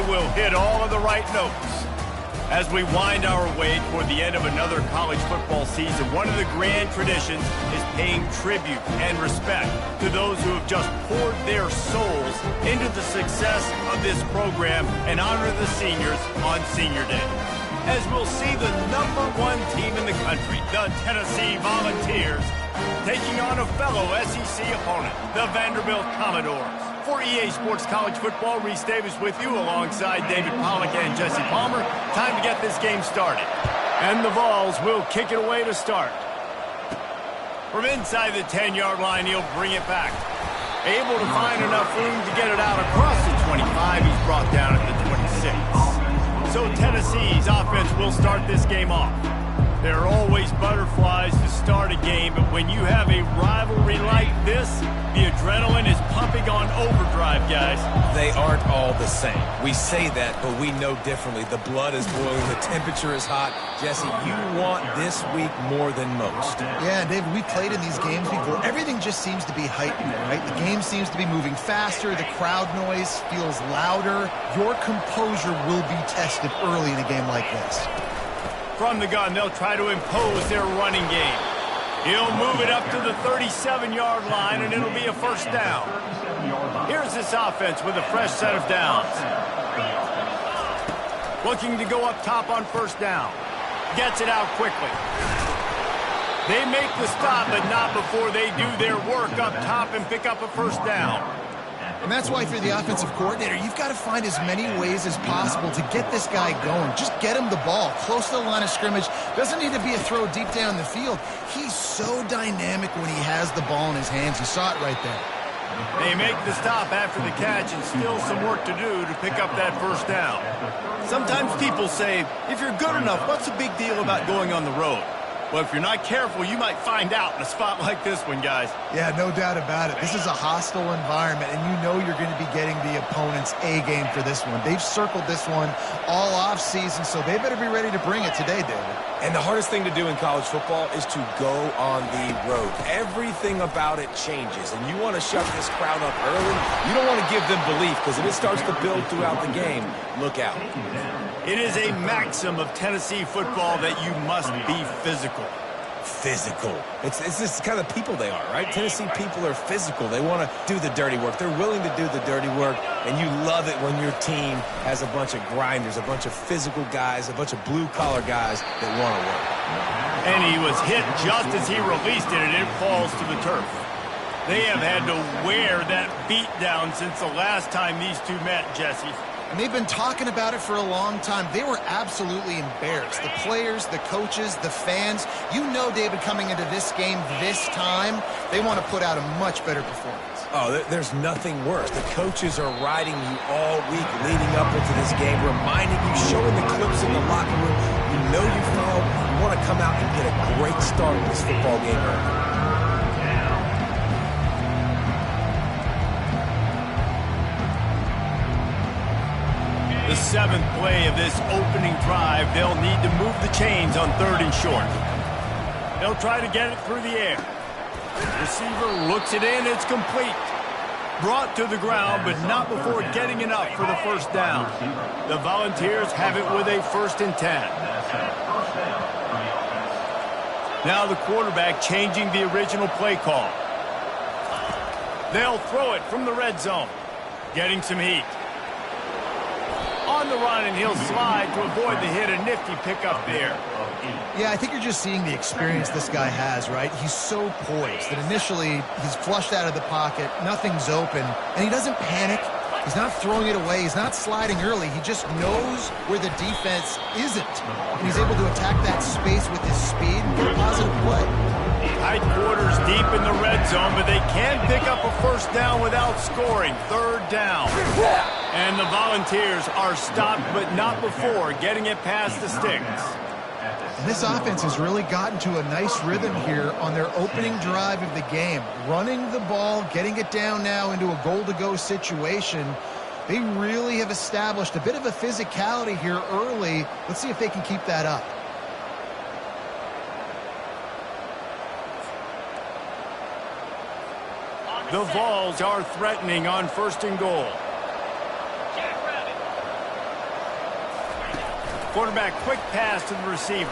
will hit all of the right notes. As we wind our way toward the end of another college football season, one of the grand traditions is paying tribute and respect to those who have just poured their souls into the success of this program and honor the seniors on Senior Day. As we'll see the #1 team in the country, the Tennessee Volunteers, taking on a fellow SEC opponent, the Vanderbilt Commodores. For EA Sports College Football, Reese Davis with you alongside David Pollack and Jesse Palmer. Time to get this game started. And the Vols will kick it away to start. From inside the 10-yard line, he'll bring it back. Able to find enough room to get it out across the 25. He's brought down at the 26. So Tennessee's offense will start this game off. There are always butterflies to start a game, but when you have a rivalry like this, the adrenaline is pumping on overdrive, guys. They aren't all the same. We say that, but we know differently. The blood is boiling. The temperature is hot. Jesse, you want this week more than most. Yeah, David, we played in these games before. Everything just seems to be heightened, right? The game seems to be moving faster. The crowd noise feels louder. Your composure will be tested early in a game like this. From the gun, they'll try to impose their running game. He'll move it up to the 37-yard line, and it'll be a first down. Here's this offense with a fresh set of downs. Looking to go up top on first down. Gets it out quickly. They make the stop, but not before they do their work up top and pick up a first down. And that's why, for the offensive coordinator, you've got to find as many ways as possible to get this guy going. Just get him the ball close to the line of scrimmage. Doesn't need to be a throw deep down the field. He's so dynamic when he has the ball in his hands. You saw it right there. They make the stop after the catch, and still some work to do to pick up that first down. Sometimes people say, if you're good enough, what's the big deal about going on the road? Well, if you're not careful, you might find out in a spot like this one, guys. Yeah, no doubt about it. This is a hostile environment, and you know you're going to be getting the opponent's A-game for this one. They've circled this one all off-season, so they better be ready to bring it today, David. And the hardest thing to do in college football is to go on the road. Everything about it changes, and you want to shut this crowd up early. You don't want to give them belief, because if it starts to build throughout the game, look out. It is a maxim of Tennessee football that you must be physical. Physical. It's this kind of people they are, right? Tennessee people are physical. They want to do the dirty work. They're willing to do the dirty work, and you love it when your team has a bunch of grinders, a bunch of physical guys, a bunch of blue-collar guys that want to work. And he was hit just as he released it, and it falls to the turf. They have had to wear that beat down since the last time these two met, Jesse. And they've been talking about it for a long time. They were absolutely embarrassed. The players, the coaches, the fans. You know, David, coming into this game this time, they want to put out a much better performance. Oh, there's nothing worse. The coaches are riding you all week leading up into this game, reminding you, showing the clips in the locker room. You know you failed. You want to come out and get a great start in this football game early. The seventh play of this opening drive, they'll need to move the chains on 3rd and short. They'll try to get it through the air. Receiver looks it in, it's complete. Brought to the ground, but not before getting enough for the first down. The Volunteers have it with a 1st and 10. Now the quarterback changing the original play call. They'll throw it from the red zone. Getting some heat. On the run, and he'll slide to avoid the hit. A nifty pickup there. Yeah, I think you're just seeing the experience this guy has, right? He's so poised that initially he's flushed out of the pocket, nothing's open, and he doesn't panic. He's not throwing it away. He's not sliding early. He just knows where the defense isn't, and he's able to attack that space with his speed and get a positive play. Tight quarters deep in the red zone, but they can pick up a first down without scoring. 3rd down. And the Volunteers are stopped, but not before getting it past the sticks. And this offense has really gotten to a nice rhythm here on their opening drive of the game. Running the ball, getting it down now into a goal-to-go situation. They really have established a bit of a physicality here early. Let's see if they can keep that up. The Vols are threatening on 1st and goal. Quarterback quick pass to the receiver.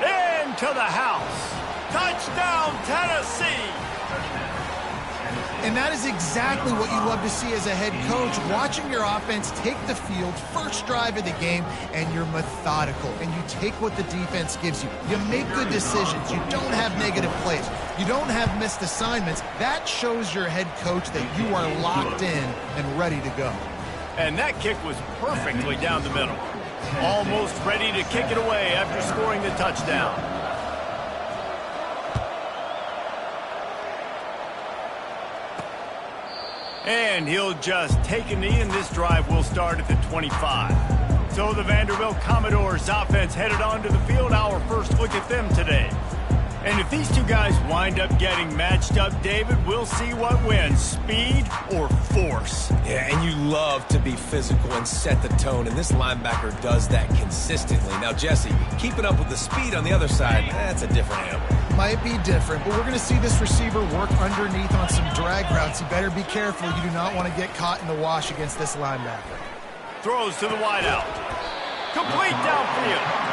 Into the house. Touchdown, Tennessee. And that is exactly what you love to see as a head coach, watching your offense take the field, first drive of the game, and you're methodical, and you take what the defense gives you. You make good decisions. You don't have negative plays. You don't have missed assignments. That shows your head coach that you are locked in and ready to go. And that kick was perfectly down the middle. Almost ready to kick it away after scoring the touchdown. And he'll just take a knee, and this drive will start at the 25. So the Vanderbilt Commodores offense headed onto the field. Our first look at them today. And if these two guys wind up getting matched up, David, we'll see what wins, speed or force. Yeah, and you love to be physical and set the tone, and this linebacker does that consistently. Now, Jesse, keeping up with the speed on the other side, that's a different animal. Might be different, but we're going to see this receiver work underneath on some drag routes. You better be careful. You do not want to get caught in the wash against this linebacker. Throws to the wideout. Complete downfield.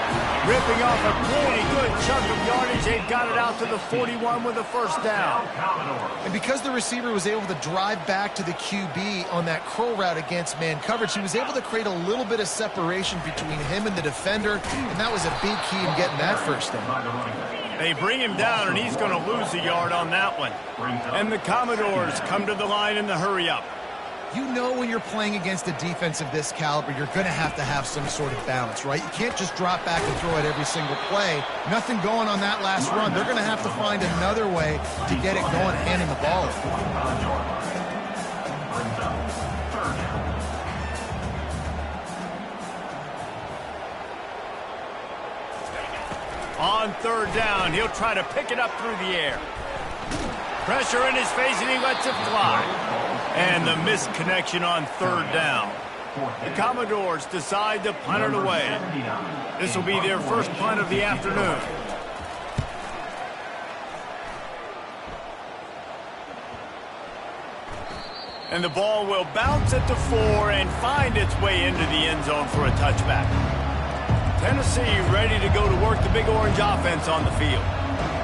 Ripping off a pretty good chunk of yardage. They've got it out to the 41 with a first down. And because the receiver was able to drive back to the QB on that curl route against man coverage, he was able to create a little bit of separation between him and the defender, and that was a big key in getting that first down. They bring him down, and he's going to lose a yard on that one. And the Commodores come to the line in the hurry-up. You know when you're playing against a defense of this caliber, you're going to have some sort of balance, right? You can't just drop back and throw it every single play. Nothing going on that last run. They're going to have to find another way to get it going, handing the ball. On third down, he'll try to pick it up through the air. Pressure in his face, and he lets it fly. And the misconnection on third down. The Commodores decide to punt it away. This will be their first punt of the afternoon. And the ball will bounce at the 4 and find its way into the end zone for a touchback. Tennessee ready to go to work the Big Orange offense on the field.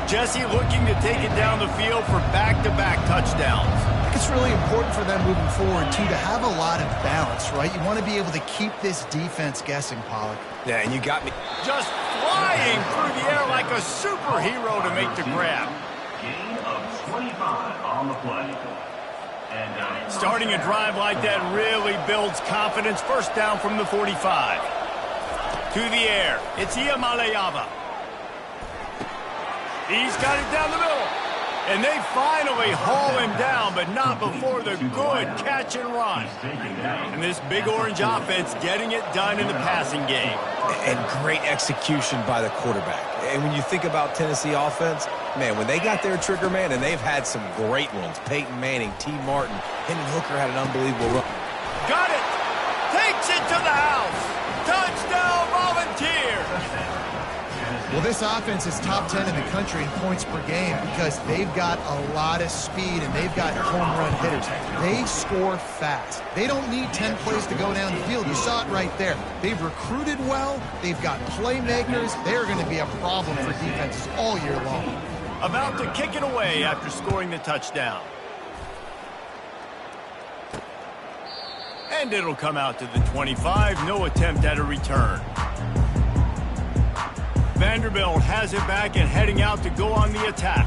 Jesse looking to take it down the field for back-to-back touchdowns. It's really important for them moving forward, too, to have a lot of balance, right? You want to be able to keep this defense guessing, Pollock. Yeah, and you got me. Just flying through the air like a superhero to make the grab. Gain of 25 on the play. Starting a drive like that really builds confidence. First down from the 45. To the air. It's Iamaleava. He's got it down the middle. And they finally haul him down, but not before the good catch and run. And this Big Orange offense getting it done in the passing game. And great execution by the quarterback. And when you think about Tennessee offense, man, when they got their trigger man, and they've had some great ones. Peyton Manning, T. Martin, Hendon Hooker had an unbelievable run. Got it. Takes it to the house. Touchdown, Volunteers. Well, this offense is top 10 in the country in points per game because they've got a lot of speed and they've got home run hitters. They score fast. They don't need 10 plays to go down the field. You saw it right there. They've recruited well. They've got playmakers. They're going to be a problem for defenses all year long. About to kick it away after scoring the touchdown. And it'll come out to the 25. No attempt at a return. Vanderbilt has it back and heading out to go on the attack.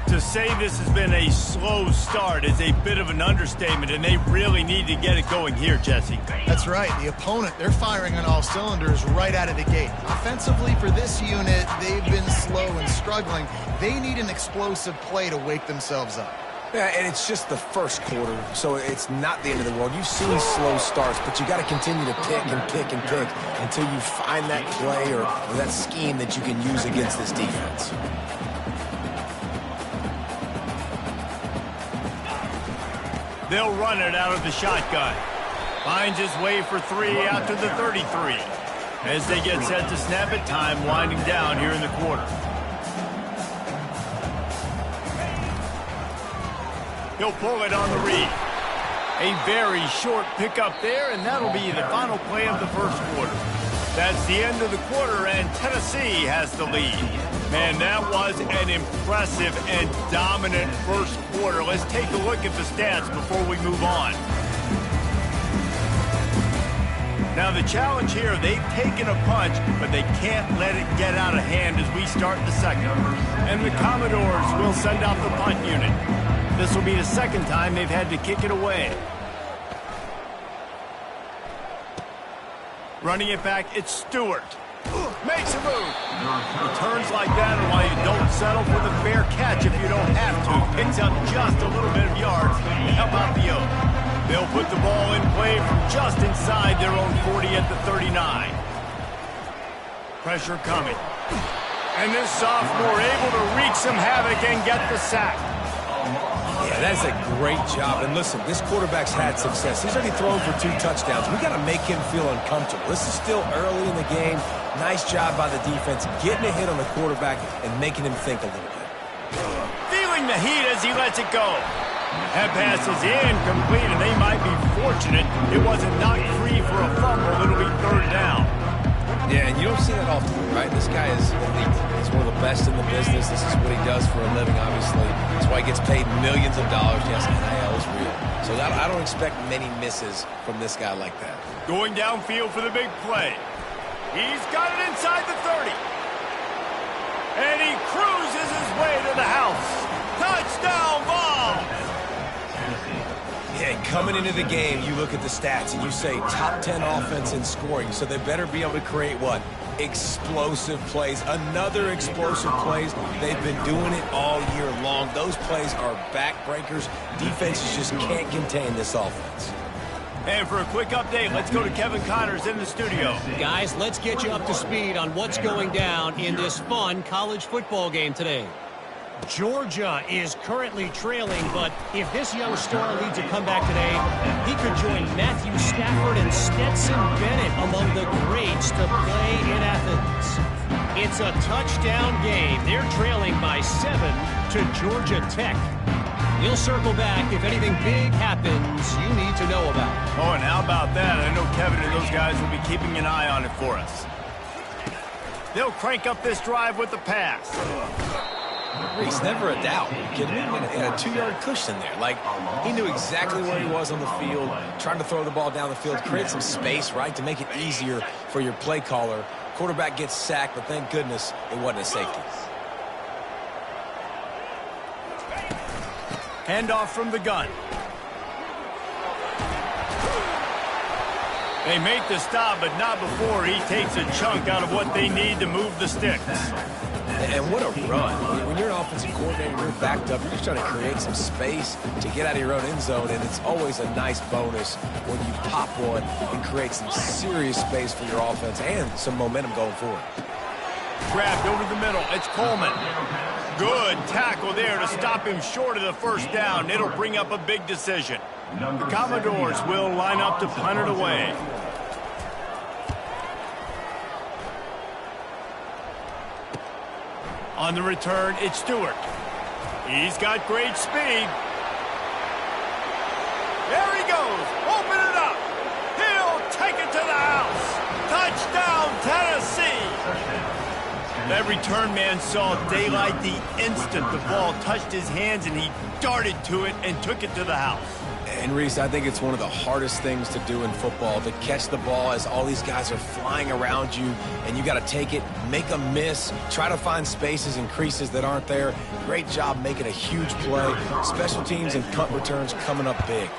To say this has been a slow start is a bit of an understatement, and they really need to get it going here, Jesse. That's right. The opponent, they're firing on all cylinders right out of the gate. Offensively for this unit, they've been slow and struggling. They need an explosive play to wake themselves up. Yeah, and it's just the first quarter, so it's not the end of the world. You've seen slow starts, but you got to continue to pick and pick and pick until you find that play or that scheme that you can use against this defense. They'll run it out of the shotgun. Finds his way for 3 out to the 33. As they get set to snap it, time winding down here in the quarter. He'll pull it on the read. A very short pickup there, and that'll be the final play of the first quarter. That's the end of the quarter, and Tennessee has the lead. Man, that was an impressive and dominant first quarter. Let's take a look at the stats before we move on. Now, the challenge here, they've taken a punch, but they can't let it get out of hand as we start the second. And the Commodores will send out the punt unit. This will be the second time they've had to kick it away. Running it back, it's Stewart. Makes a move. Returns like that are why you don't settle for the fair catch if you don't have to. Picks up just a little bit of yards to help out the Oaks. They'll put the ball in play from just inside their own 40 at the 39. Pressure coming. And this sophomore able to wreak some havoc and get the sack. Yeah, that's a great job. And listen, this quarterback's had success. He's already thrown for 2 touchdowns. We got to make him feel uncomfortable. This is still early in the game. Nice job by the defense, getting a hit on the quarterback and making him think a little bit. Feeling the heat as he lets it go. That pass is incomplete, and they might be fortunate it wasn't knocked free for a fumble. It'll be 3rd down. Yeah, and you don't see that often, right? This guy is elite. He's one of the best in the business. This is what he does for a living, obviously. That's why he gets paid millions of dollars. Yes, NIL is real. So I don't expect many misses from this guy like that. Going downfield for the big play. He's got it inside the 30. And he cruises his way to the house. Touchdown ball! Yeah, coming into the game, you look at the stats and you say top 10 offense in scoring, so they better be able to create what? Explosive plays. Another explosive plays. They've been doing it all year long. Those plays are backbreakers. Defenses just can't contain this offense. And for a quick update, let's go to Kevin Connors in the studio. Guys, let's get you up to speed on what's going down in this fun college football game today. Georgia is currently trailing, but if this young star leads a comeback today, he could join Matthew Stafford and Stetson Bennett among the greats to play in Athens. It's a touchdown game. They're trailing by 7 to Georgia Tech. We'll circle back if anything big happens you need to know about. Oh, and how about that? I know Kevin and those guys will be keeping an eye on it for us. They'll crank up this drive with the pass. Reese, never a doubt. Are you kidding me? He had a 2-yard cushion there. Like, he knew exactly where he was on the field, trying to throw the ball down the field, create some space, right, to make it easier for your play caller. Quarterback gets sacked, but thank goodness it wasn't a safety. Handoff from the gun. They make the stop, but not before he takes a chunk out of what they need to move the sticks. And what a run. When you're an offensive coordinator, you're backed up, you're just trying to create some space to get out of your own end zone, and it's always a nice bonus when you pop one and create some serious space for your offense and some momentum going forward. Grabbed over the middle. It's Coleman. Good tackle there to stop him short of the first down. It'll bring up a big decision. The Commodores will line up to punt it away. On the return, it's Stewart. He's got great speed. There he goes. Open it up. He'll take it to the house. Touchdown, Tennessee. That return man saw daylight the instant the ball touched his hands, and he darted to it and took it to the house. And Reese, I think it's one of the hardest things to do in football, to catch the ball as all these guys are flying around you, and you got to take it, make a miss, try to find spaces and creases that aren't there. Great job making a huge play. Special teams and punt returns coming up big.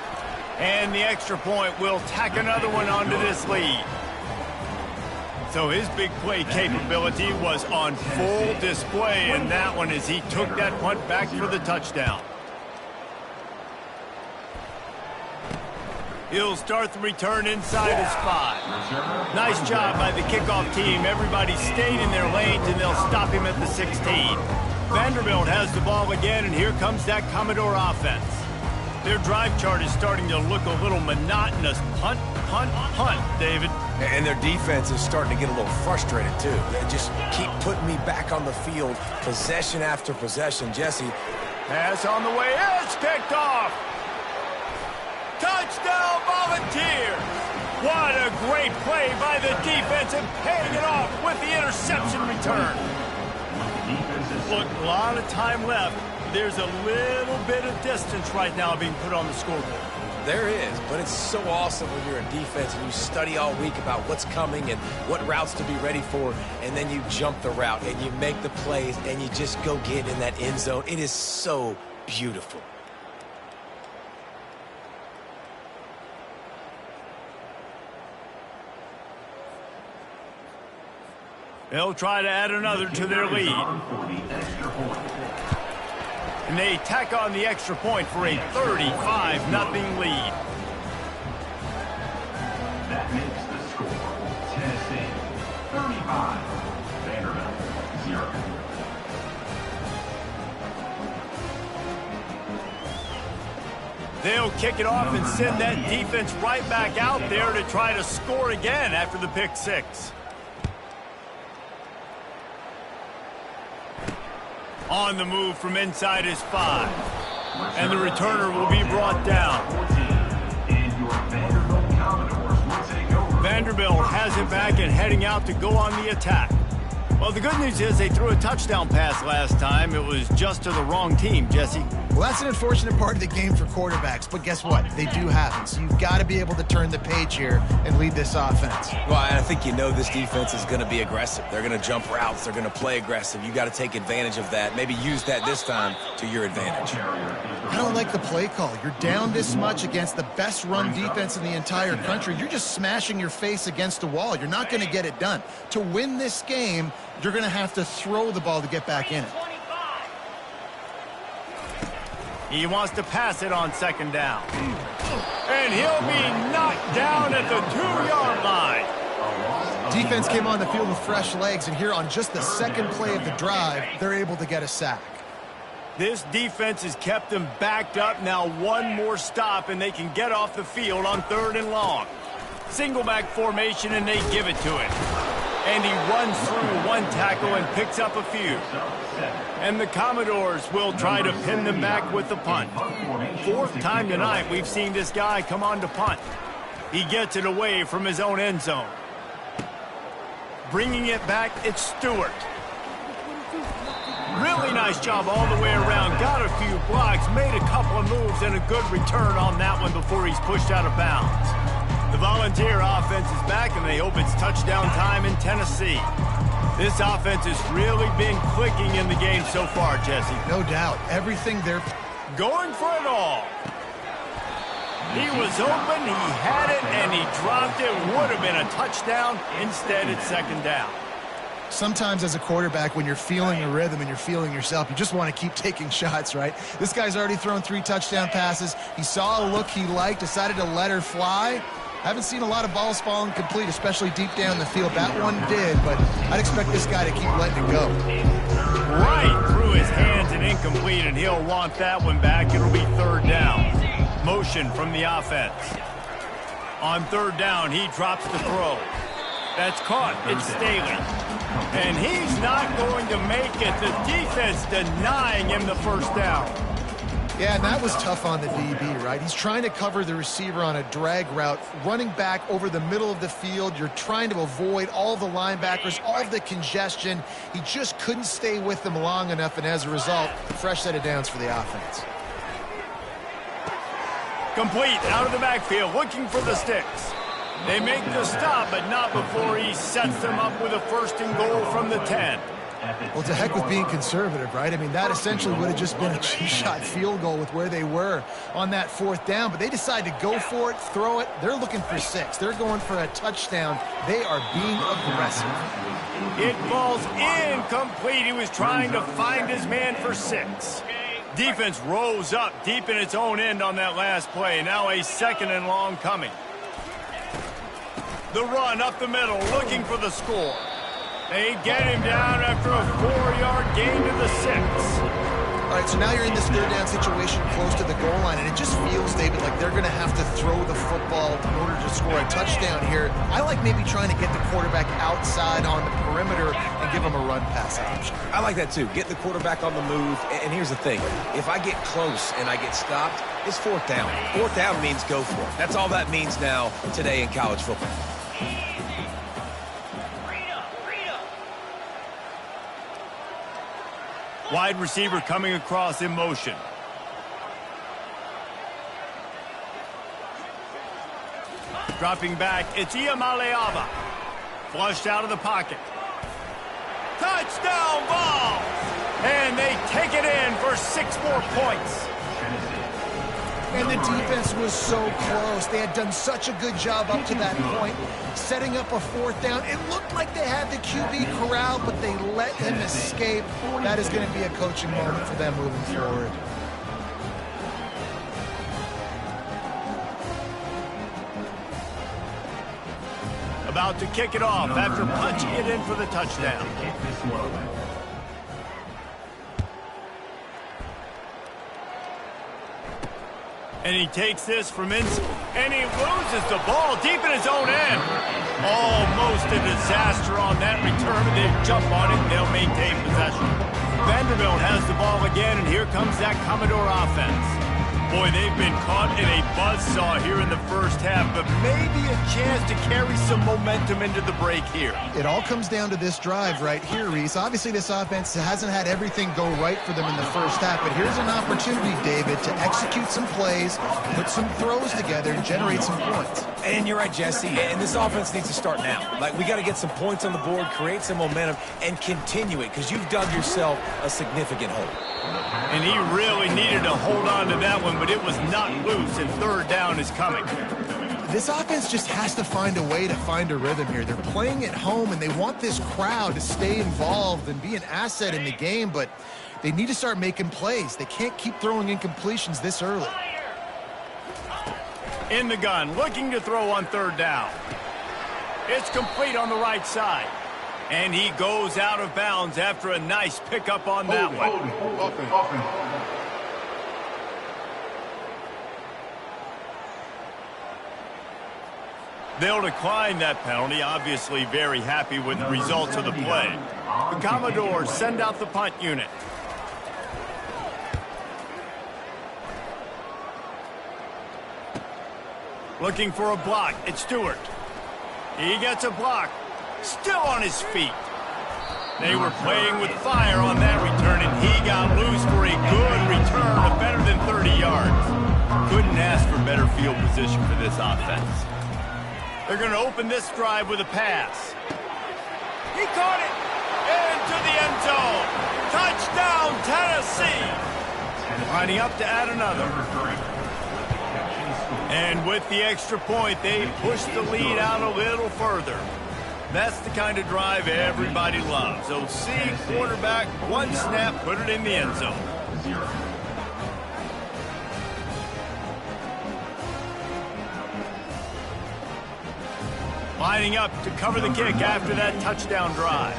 And the extra point will tack another one onto this lead. So his big play capability was on full display in that one as he took that punt back for the touchdown. He'll start the return inside his 5. Nice job by the kickoff team. Everybody stayed in their lanes, and they'll stop him at the 16. Vanderbilt has the ball again, and here comes that Commodore offense. Their drive chart is starting to look a little monotonous. Punt, punt, punt, David. And their defense is starting to get a little frustrated, too. They just keep putting me back on the field, possession after possession. Jesse. Pass on the way. It's picked off. Touchdown, Volunteers. What a great play by the defense and paying it off with the interception return. Look, a lot of time left. There's a little bit of distance right now being put on the scoreboard. There is, but it's so awesome when you're a defense and you study all week about what's coming and what routes to be ready for, and then you jump the route and you make the plays and you just go get in that end zone. It is so beautiful. They'll try to add another to their lead. And they tack on the extra point for a 35-0 lead. That makes the score Tennessee 35, Vanderbilt 0. They'll kick it off and send that defense right back out there to try to score again after the pick six. On the move from inside his 5. And the returner will be brought down. Vanderbilt has it back and heading out to go on the attack. Well, the good news is they threw a touchdown pass last time. It was just to the wrong team, Jesse. Well, that's an unfortunate part of the game for quarterbacks, but guess what? They do happen. So you've got to be able to turn the page here and lead this offense. Well, I think you know this defense is going to be aggressive. They're going to jump routes. They're going to play aggressive. You got to take advantage of that. Maybe use that this time to your advantage. I don't like the play call. You're down this much against the best run defense in the entire country. You're just smashing your face against the wall. You're not going to get it done. To win this game, you're going to have to throw the ball to get back in it. He wants to pass it on second down. And he'll be knocked down at the 2-yard line. Defense came on the field with fresh legs, and here on just the second play of the drive, they're able to get a sack. This defense has kept them backed up. Now one more stop, and they can get off the field on 3rd and long. Single back formation, and they give it to him. And he runs through one tackle and picks up a few. And the Commodores will try to pin them back with the punt. 4th time tonight we've seen this guy come on to punt. He gets it away from his own end zone. Bringing it back, it's Stewart. Really nice job all the way around. Got a few blocks, made a couple of moves, and a good return on that one before he's pushed out of bounds. The Volunteer offense is back, and they hope it's touchdown time in Tennessee. This offense has really been clicking in the game so far, Jesse. No doubt. Everything they're going for it all. He was open, he had it, and he dropped it. Would have been a touchdown. Instead, it's second down. Sometimes as a quarterback, when you're feeling the rhythm and you're feeling yourself, you just want to keep taking shots, right? This guy's already thrown 3 touchdown passes. He saw a look he liked, decided to let her fly. Haven't seen a lot of balls falling complete, especially deep down the field. That one did, but I'd expect this guy to keep letting it go. Right through his hands and incomplete, and he'll want that one back. It'll be 3rd down. Motion from the offense. On 3rd down, he drops the throw. That's caught. It's Staley. And he's not going to make it. The defense denying him the 1st down. Yeah, and that was tough on the DB, right? He's trying to cover the receiver on a drag route, running back over the middle of the field. You're trying to avoid all the linebackers, all of the congestion. He just couldn't stay with them long enough, and as a result, fresh set of downs for the offense. Complete out of the backfield, looking for the sticks. They make the stop, but not before he sets them up with a 1st and goal from the 10. Well, to heck with being conservative, right? I mean, that essentially would have just been a cheap-shot field goal with where they were on that 4th down, but they decide to go for it, throw it. They're looking for 6. They're going for a touchdown. They are being aggressive. It falls incomplete. He was trying to find his man for 6. Defense rose up deep in its own end on that last play. Now a 2nd and long coming. The run up the middle, looking for the score. They get him down after a 4-yard gain to the 6. All right, so now you're in this third down situation close to the goal line, and it just feels, David, like they're going to have to throw the football in order to score a touchdown here. I like maybe trying to get the quarterback outside on the perimeter and give him a run pass option. I like that too. Get the quarterback on the move. And here's the thing. If I get close and I get stopped, it's fourth down. Fourth down means go for it. That's all that means now today in college football. Wide receiver coming across in motion. Dropping back, it's Iamaleava. Flushed out of the pocket. Touchdown ball! And they take it in for 6 more points. And the defense was so close. They had done such a good job up to that point, setting up a fourth down. It looked like they had the QB corralled, but they let him escape. That is going to be a coaching moment for them moving forward. About to kick it off after punching it in for the touchdown. And he takes this from inside, and he loses the ball deep in his own end. Almost a disaster on that return. They jump on it, and they'll maintain possession. Vanderbilt has the ball again, and here comes that Commodore offense. Boy, they've been caught in a buzzsaw here in the first half, but maybe a chance to carry some momentum into the break here. It all comes down to this drive right here, Reese. Obviously, this offense hasn't had everything go right for them in the first half, but here's an opportunity, David, to execute some plays, put some throws together, and generate some points. And you're right, Jesse, and this offense needs to start now. Like, we got to get some points on the board, create some momentum, and continue it, because you've dug yourself a significant hole. And he really needed to hold on to that one, but it was not loose, and third down is coming. This offense just has to find a way to find a rhythm here. They're playing at home, and they want this crowd to stay involved and be an asset in the game, but they need to start making plays. They can't keep throwing incompletions this early. In the gun, looking to throw on third down. It's complete on the right side. And he goes out of bounds after a nice pickup on that one. They'll decline that penalty, obviously very happy with the results of the play. The Commodores send out the punt unit. Looking for a block, it's Stewart. He gets a block. Still on his feet. They were playing with fire on that return, and he got loose for a good return of better than 30 yards. Couldn't ask for better field position for this offense. They're going to open this drive with a pass. He caught it into the end zone. Touchdown, Tennessee. Lining up to add another. And with the extra point, they push the lead out a little further. That's the kind of drive everybody loves. OC, quarterback, one snap, put it in the end zone. Lining up to cover the kick after that touchdown drive.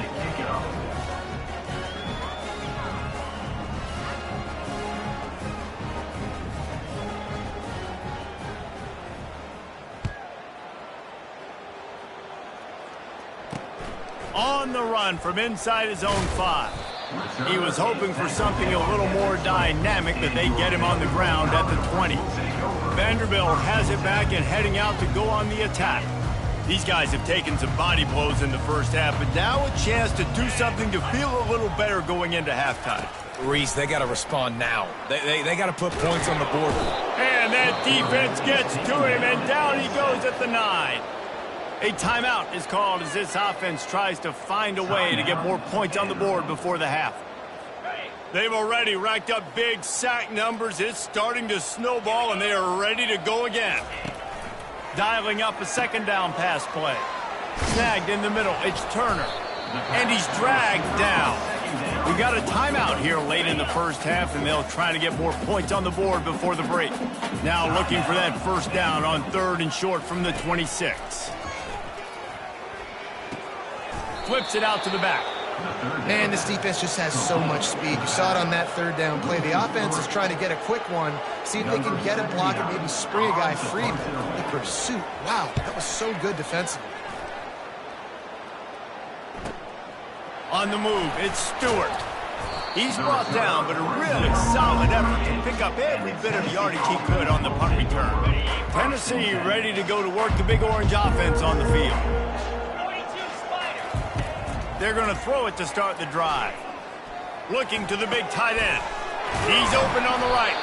On the run from inside his own 5. He was hoping for something a little more dynamic, but they get him on the ground at the 20. Vanderbilt has it back and heading out to go on the attack. These guys have taken some body blows in the first half, but now a chance to do something to feel a little better going into halftime. Reese, they got to respond now. They got to put points on the board. And that defense gets to him, and down he goes at the 9. A timeout is called as this offense tries to find a way to get more points on the board before the half. They've already racked up big sack numbers. It's starting to snowball, and they are ready to go again. Dialing up a second down pass play. Snagged in the middle. It's Turner. And he's dragged down. We got a timeout here late in the first half, and they'll try to get more points on the board before the break. Now looking for that first down on 3rd and short from the 26. Flips it out to the back. Man, this defense just has so much speed. You saw it on that third down play. The offense is trying to get a quick one, see if they can get a block and maybe spring a guy free. But the pursuit, wow, that was so good defensively. On the move, it's Stewart. He's brought down, but a really solid effort to pick up every bit of yardage he could on the punt return. Tennessee ready to go to work the Big Orange offense on the field. They're going to throw it to start the drive. Looking to the big tight end. He's open on the right.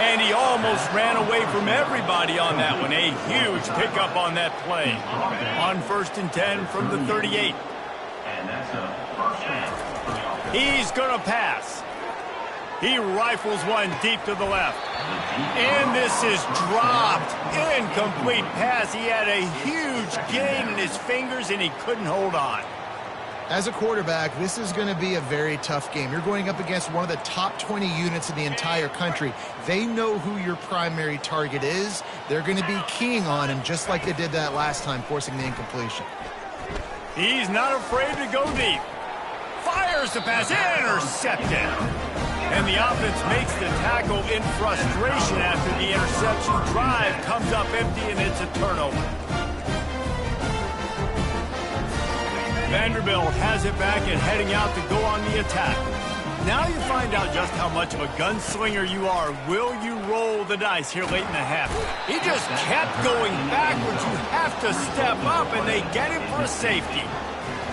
And he almost ran away from everybody on that one. A huge pickup on that play. On 1st and 10 from the 38. He's going to pass. He rifles one deep to the left. And this is dropped. Incomplete pass. He had a huge gain in his fingers, and he couldn't hold on. As a quarterback, this is going to be a very tough game. You're going up against one of the top 20 units in the entire country. They know who your primary target is. They're going to be keying on him just like they did that last time, forcing the incompletion. He's not afraid to go deep. Fires the pass, intercepted. And the offense makes the tackle in frustration after the interception. Drive comes up empty, and it's a turnover. Vanderbilt has it back and heading out to go on the attack. Now you find out just how much of a gunslinger you are. Will you roll the dice here late in the half? He just kept going backwards. You have to step up, and they get him for a safety.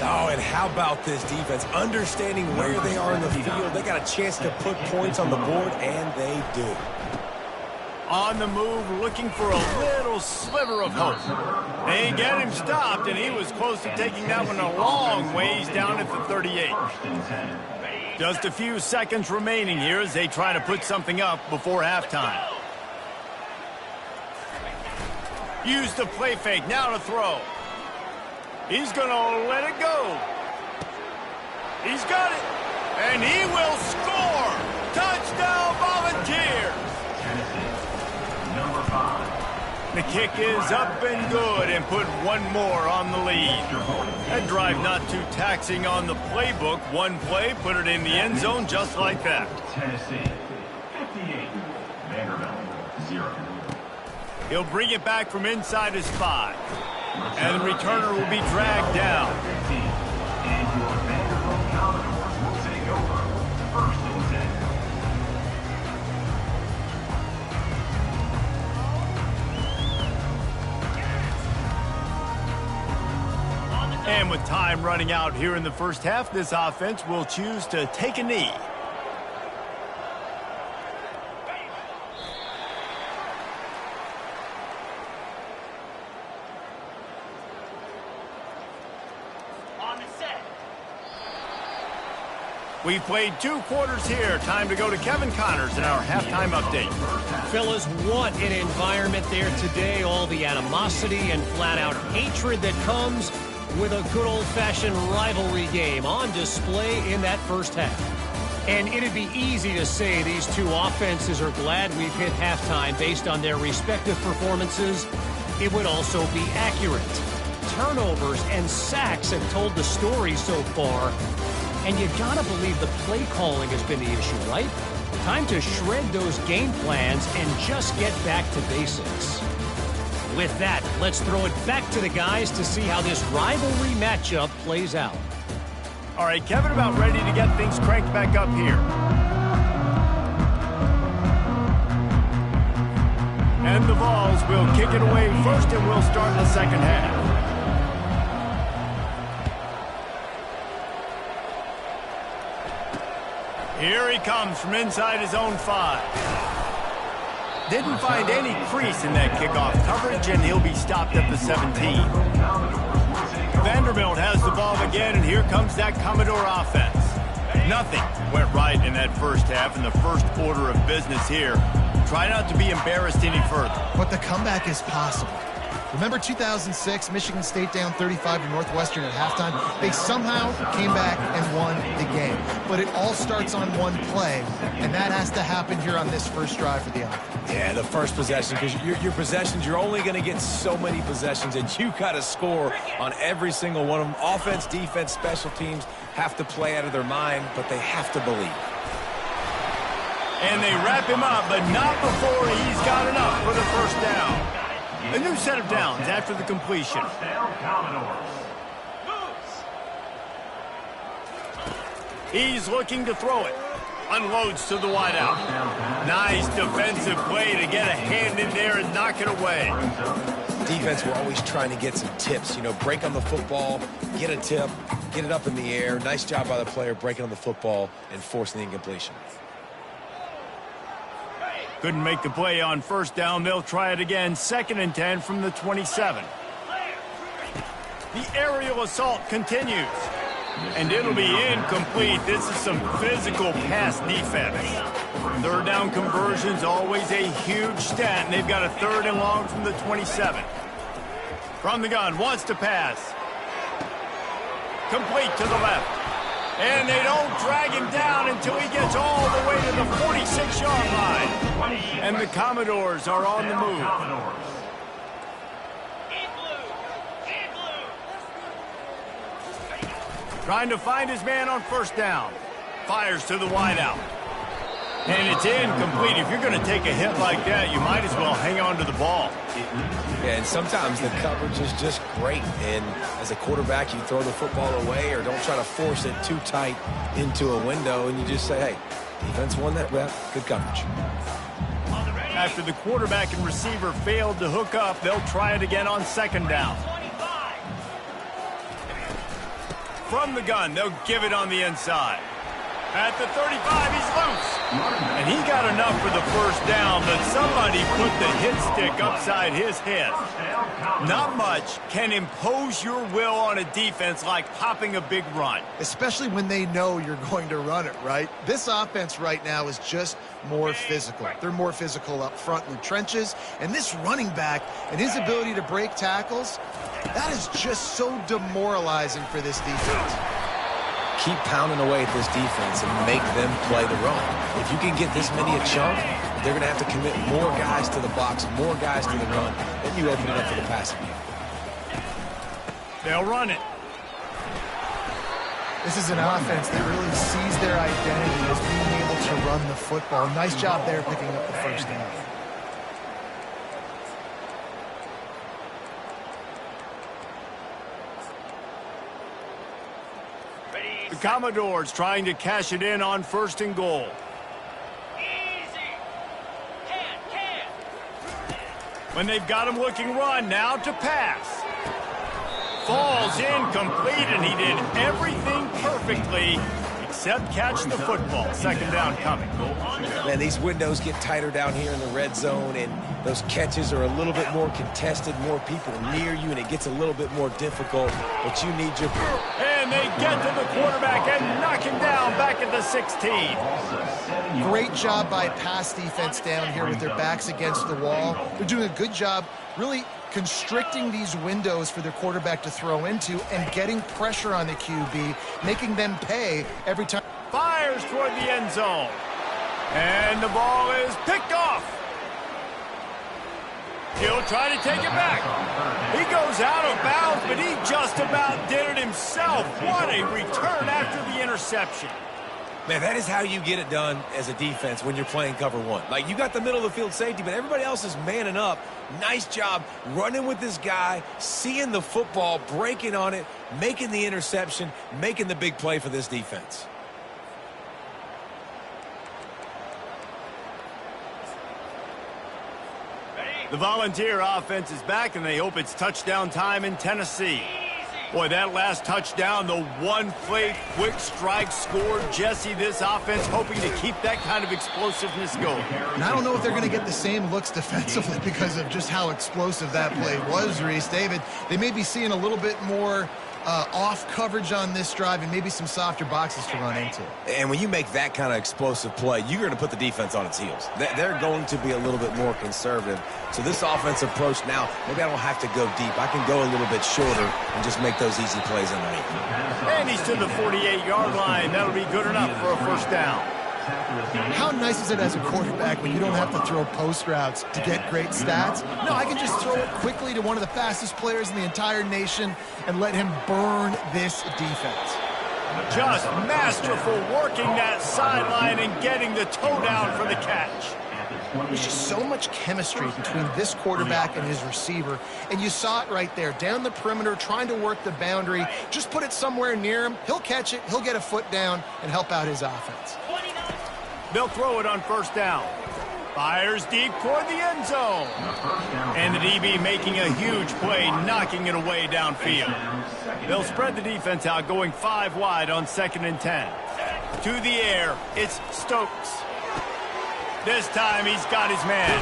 Oh, and how about this defense? Understanding where they are in the field. They got a chance to put points on the board, and they do. On the move, looking for a little sliver of hope. They get him stopped, and he was close to taking that one a long ways down at the 38. Just a few seconds remaining here as they try to put something up before halftime. Use the play fake, now to throw. He's going to let it go. He's got it, and he will score. Touchdown, Volunteers. Number 5. The kick is up and good, and put one more on the lead. That drive not too taxing on the playbook. One play, put it in the end zone just like that. Tennessee, 58. Vanderbilt, 0. He'll bring it back from inside his 5. And the returner will be dragged down. 15. And your Vanderbilt Commodores will take over. 1st and 10. And with time running out here in the first half, this offense will choose to take a knee. We've played 2 quarters here. Time to go to Kevin Connors in our halftime update. Fellas, what an environment there today. All the animosity and flat-out hatred that comes with a good old-fashioned rivalry game on display in that first half. And it'd be easy to say these two offenses are glad we've hit halftime based on their respective performances. It would also be accurate. Turnovers and sacks have told the story so far. And you gotta believe the play calling has been the issue, right? Time to shred those game plans and just get back to basics. With that, let's throw it back to the guys to see how this rivalry matchup plays out. All right, Kevin, about ready to get things cranked back up here. And the Vols will kick it away first, and we'll start the second half. Here he comes from inside his own 5. Didn't find any crease in that kickoff coverage, and he'll be stopped at the 17. Vanderbilt has the ball again, and here comes that Commodore offense. Nothing went right in that first half, and the first order of business here. Try not to be embarrassed any further. But the comeback is possible. Remember 2006, Michigan State down 35 to Northwestern at halftime? They somehow came back and won the game. But it all starts on one play, and that has to happen here on this first drive for the offense. Yeah, the first possession, because your possessions, you're only going to get so many possessions, and you got to score on every single one of them. Offense, defense, special teams have to play out of their mind, but they have to believe. And they wrap him up, but not before he's got enough for the first down. A new set of downs after the completion. First down, Commodores. He's looking to throw it. Unloads to the wideout. Nice defensive play to get a hand in there and knock it away. Defense, we're always trying to get some tips. You know, break on the football, get a tip, get it up in the air. Nice job by the player breaking on the football and forcing the incompletion. Couldn't make the play on first down. They'll try it again. 2nd and 10 from the 27. The aerial assault continues. And it'll be incomplete. This is some physical pass defense. Third down conversion's always a huge stat, and they've got a 3rd and long from the 27. From the gun, wants to pass. Complete to the left. And they don't drag him down until he gets all the way to the 46-yard line. And the Commodores are on the move. Trying to find his man on first down. Fires to the wideout. And it's incomplete. If you're going to take a hit like that, you might as well hang on to the ball. Yeah, and sometimes the coverage is just great. And as a quarterback, you throw the football away or don't try to force it too tight into a window, and you just say, hey, defense won that rep. Good coverage. After the quarterback and receiver failed to hook up, they'll try it again on 2nd down. From the gun, they'll give it on the inside. At the 35, he's loose. And he got enough for the first down, but somebody put the hit stick upside his head. Not much can impose your will on a defense like popping a big run. Especially when they know you're going to run it, right? This offense right now is just more physical. They're more physical up front in the trenches. And this running back and his ability to break tackles, that is just so demoralizing for this defense. Keep pounding away at this defense and make them play the run. If you can get this many a chunk, they're going to have to commit more guys to the box, more guys to the run, then you open it up for the passing game. They'll run it. This is an offense that really sees their identity as being able to run the football. Nice job there picking up the first down. The Commodores trying to cash it in on 1st and goal. When they've got him looking run, now to pass. Falls incomplete, and he did everything perfectly except catch the football. 2nd down coming. Man, these windows get tighter down here in the red zone, and those catches are a little bit more contested, more people near you, and it gets a little bit more difficult, but you need your... And they get to the quarterback and knock him down back at the 16. Great job by pass defense down here with their backs against the wall. They're doing a good job really constricting these windows for their quarterback to throw into and getting pressure on the QB, making them pay every time. Fires toward the end zone. And the ball is picked off. He'll try to take it back. He goes out of bounds, but he just about did it himself. What a return after the interception. Man, that is how you get it done as a defense when you're playing cover one. Like, you got the middle of the field safety, but everybody else is manning up. Nice job running with this guy, seeing the football, breaking on it, making the interception, making the big play for this defense. The Volunteer offense is back, and they hope it's touchdown time in Tennessee. Boy, that last touchdown, the one-play quick strike score. Jesse, this offense hoping to keep that kind of explosiveness going. And I don't know if they're going to get the same looks defensively because of just how explosive that play was, Reese. David, they may be seeing a little bit more off coverage on this drive and maybe some softer boxes to run into. And when you make that kind of explosive play, you're going to put the defense on its heels. They're going to be a little bit more conservative. So this offensive approach now, maybe I don't have to go deep. I can go a little bit shorter and just make those easy plays underneath. And he's to the 48-yard line. That'll be good enough for a first down. How nice is it as a quarterback when you don't have to throw post routes to get great stats? No, I can just throw it quickly to one of the fastest players in the entire nation and let him burn this defense. Just masterful working that sideline and getting the toe down for the catch. There's just so much chemistry between this quarterback and his receiver, and you saw it right there, down the perimeter, trying to work the boundary. Just put it somewhere near him. He'll catch it, he'll get a foot down, and help out his offense. They'll throw it on first down. Fires deep toward the end zone. And the DB making a huge play, knocking it away downfield. They'll spread the defense out, going 5 wide on 2nd and 10. To the air, it's Stokes. This time he's got his man.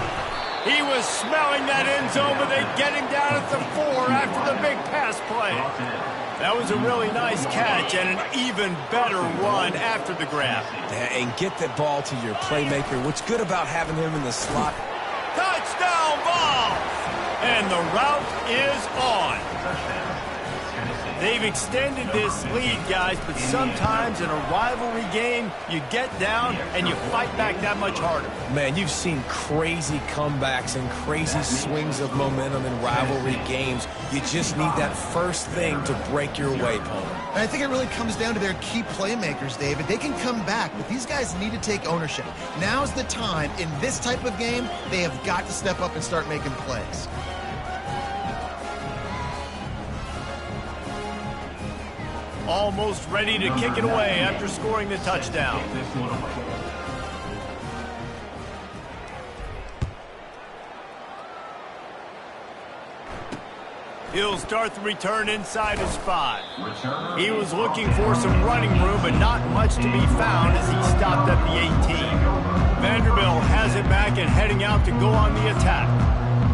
He was smelling that end zone, but they get him down at the 4 after the big pass play. That was a really nice catch and an even better run after the grab. And get the ball to your playmaker. What's good about having him in the slot? Touchdown ball! And the route is on. They've extended this lead, guys, but sometimes in a rivalry game, you get down and you fight back that much harder. Man, you've seen crazy comebacks and crazy swings of momentum in rivalry games. You just need that first thing to break your way, Paul. And I think it really comes down to their key playmakers, David. They can come back, but these guys need to take ownership. Now's the time. In this type of game, they have got to step up and start making plays. Almost ready to kick it away after scoring the touchdown. He'll start the return inside his 5. He was looking for some running room, but not much to be found as he stopped at the 18. Vanderbilt has it back and heading out to go on the attack.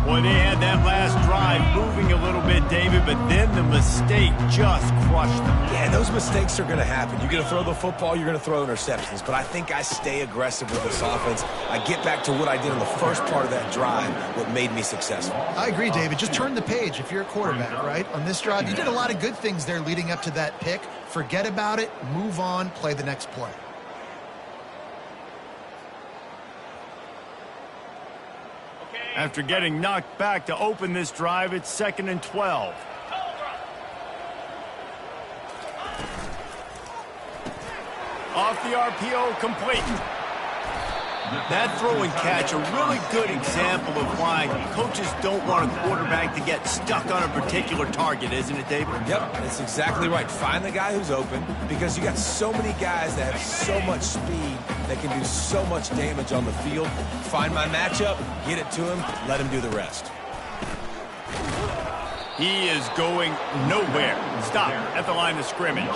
Boy, they had that last drive moving a little bit, David, but then the mistake just crushed them. Yeah, those mistakes are going to happen. You're going to throw the football, you're going to throw interceptions. But I think I stay aggressive with this offense. I get back to what I did in the first part of that drive, what made me successful. I agree, David. Just turn the page if you're a quarterback, right? On this drive, you did a lot of good things there leading up to that pick. Forget about it, move on, play the next play. After getting knocked back to open this drive, it's 2nd and 12. Off the RPO, complete. That throw and catch, a really good example of why coaches don't want a quarterback to get stuck on a particular target, isn't it, David? Yep, that's exactly right. Find the guy who's open, because you got so many guys that have so much speed that can do so much damage on the field. Find my matchup, get it to him, let him do the rest. He is going nowhere. Stop at the line of scrimmage.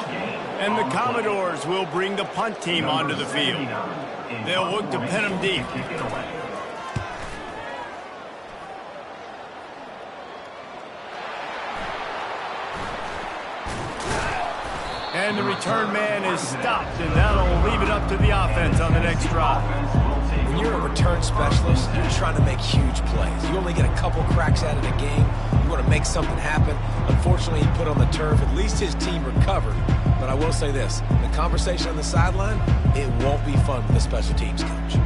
And the Commodores will bring the punt team onto the field. They'll look to pin him deep. And the return man is stopped, and that'll leave it up to the offense on the next drive. When you're a return specialist, you're trying to make huge plays. You only get a couple cracks at it a game. You want to make something happen. Unfortunately, he put on the turf. At least his team recovered. But I will say this, the conversation on the sideline, it won't be fun with the special teams coach.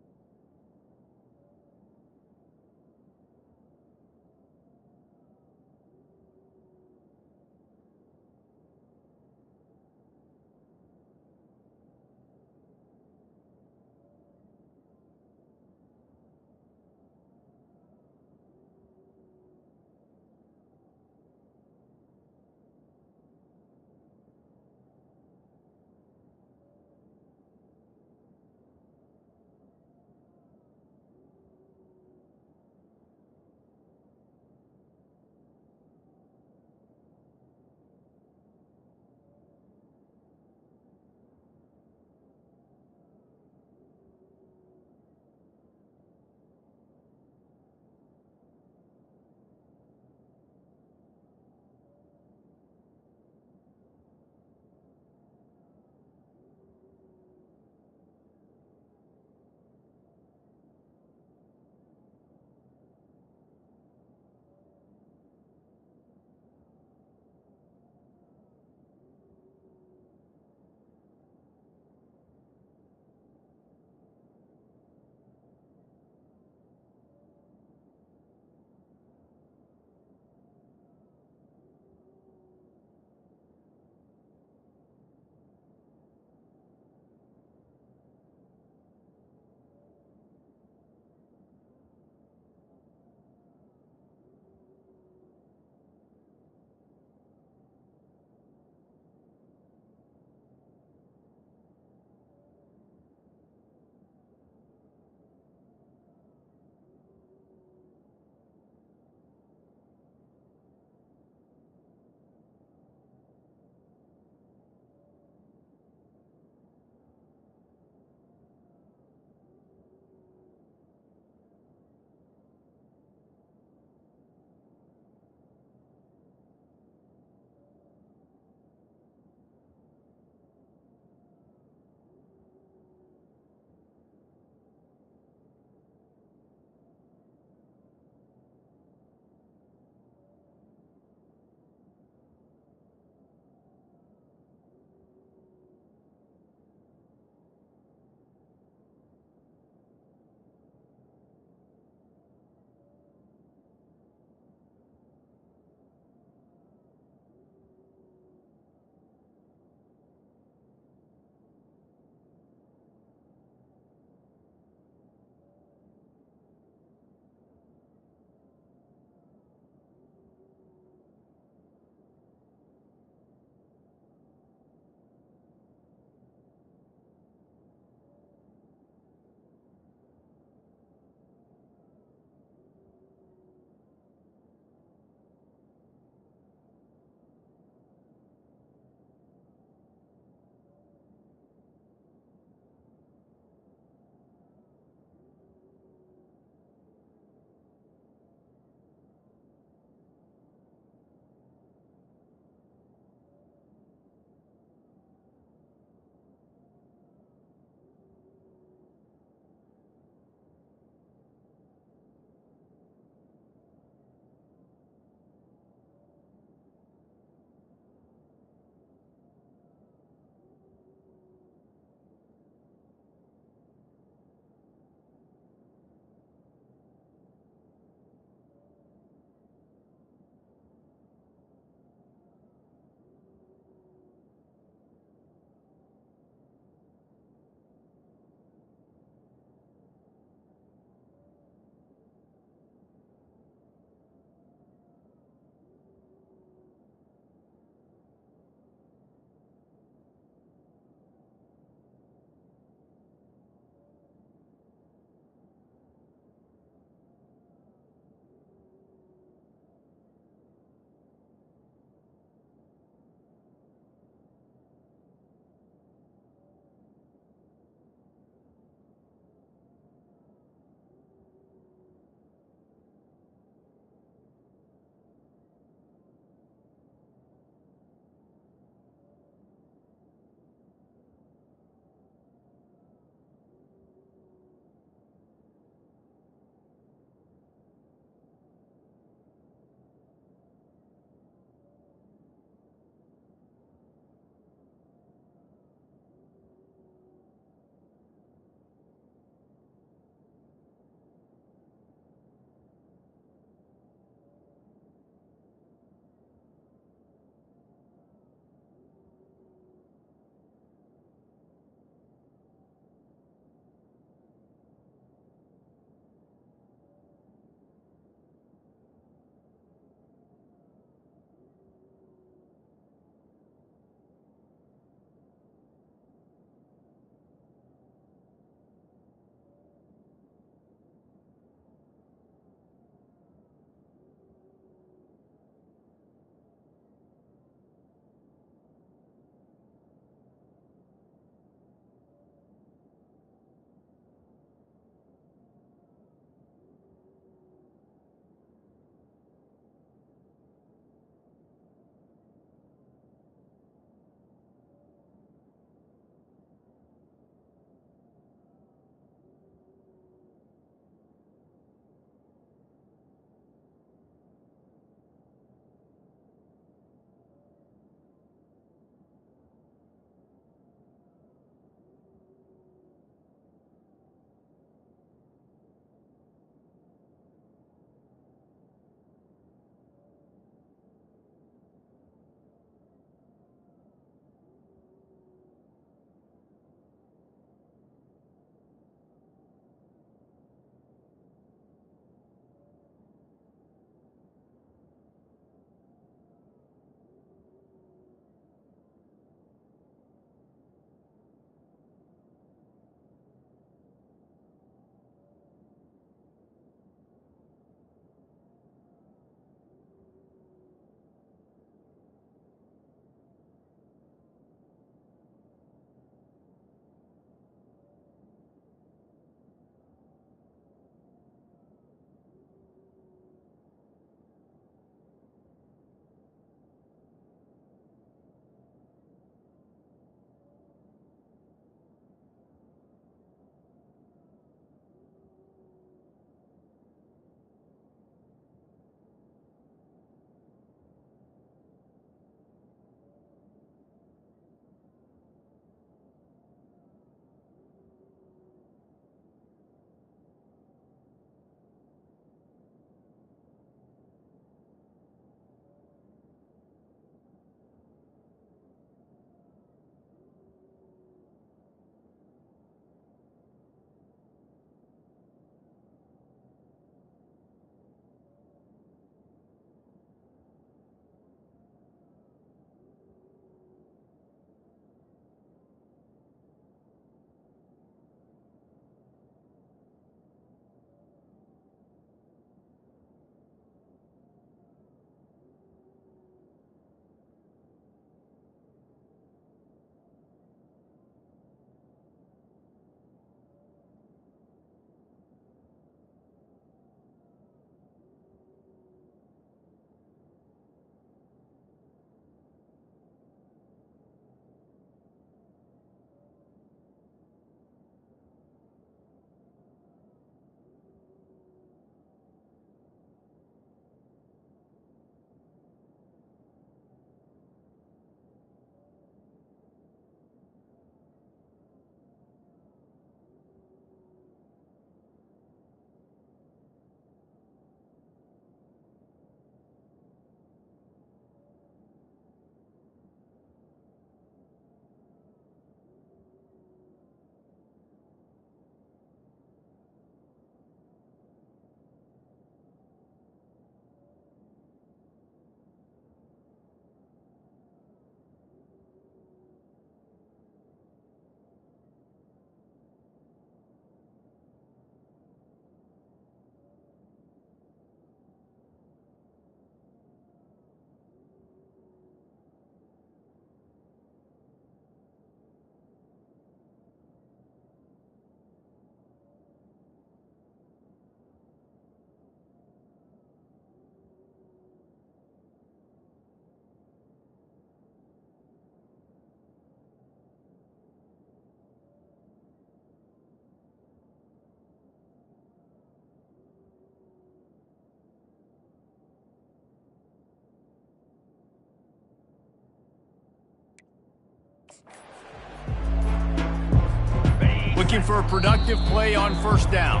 looking for a productive play on first down.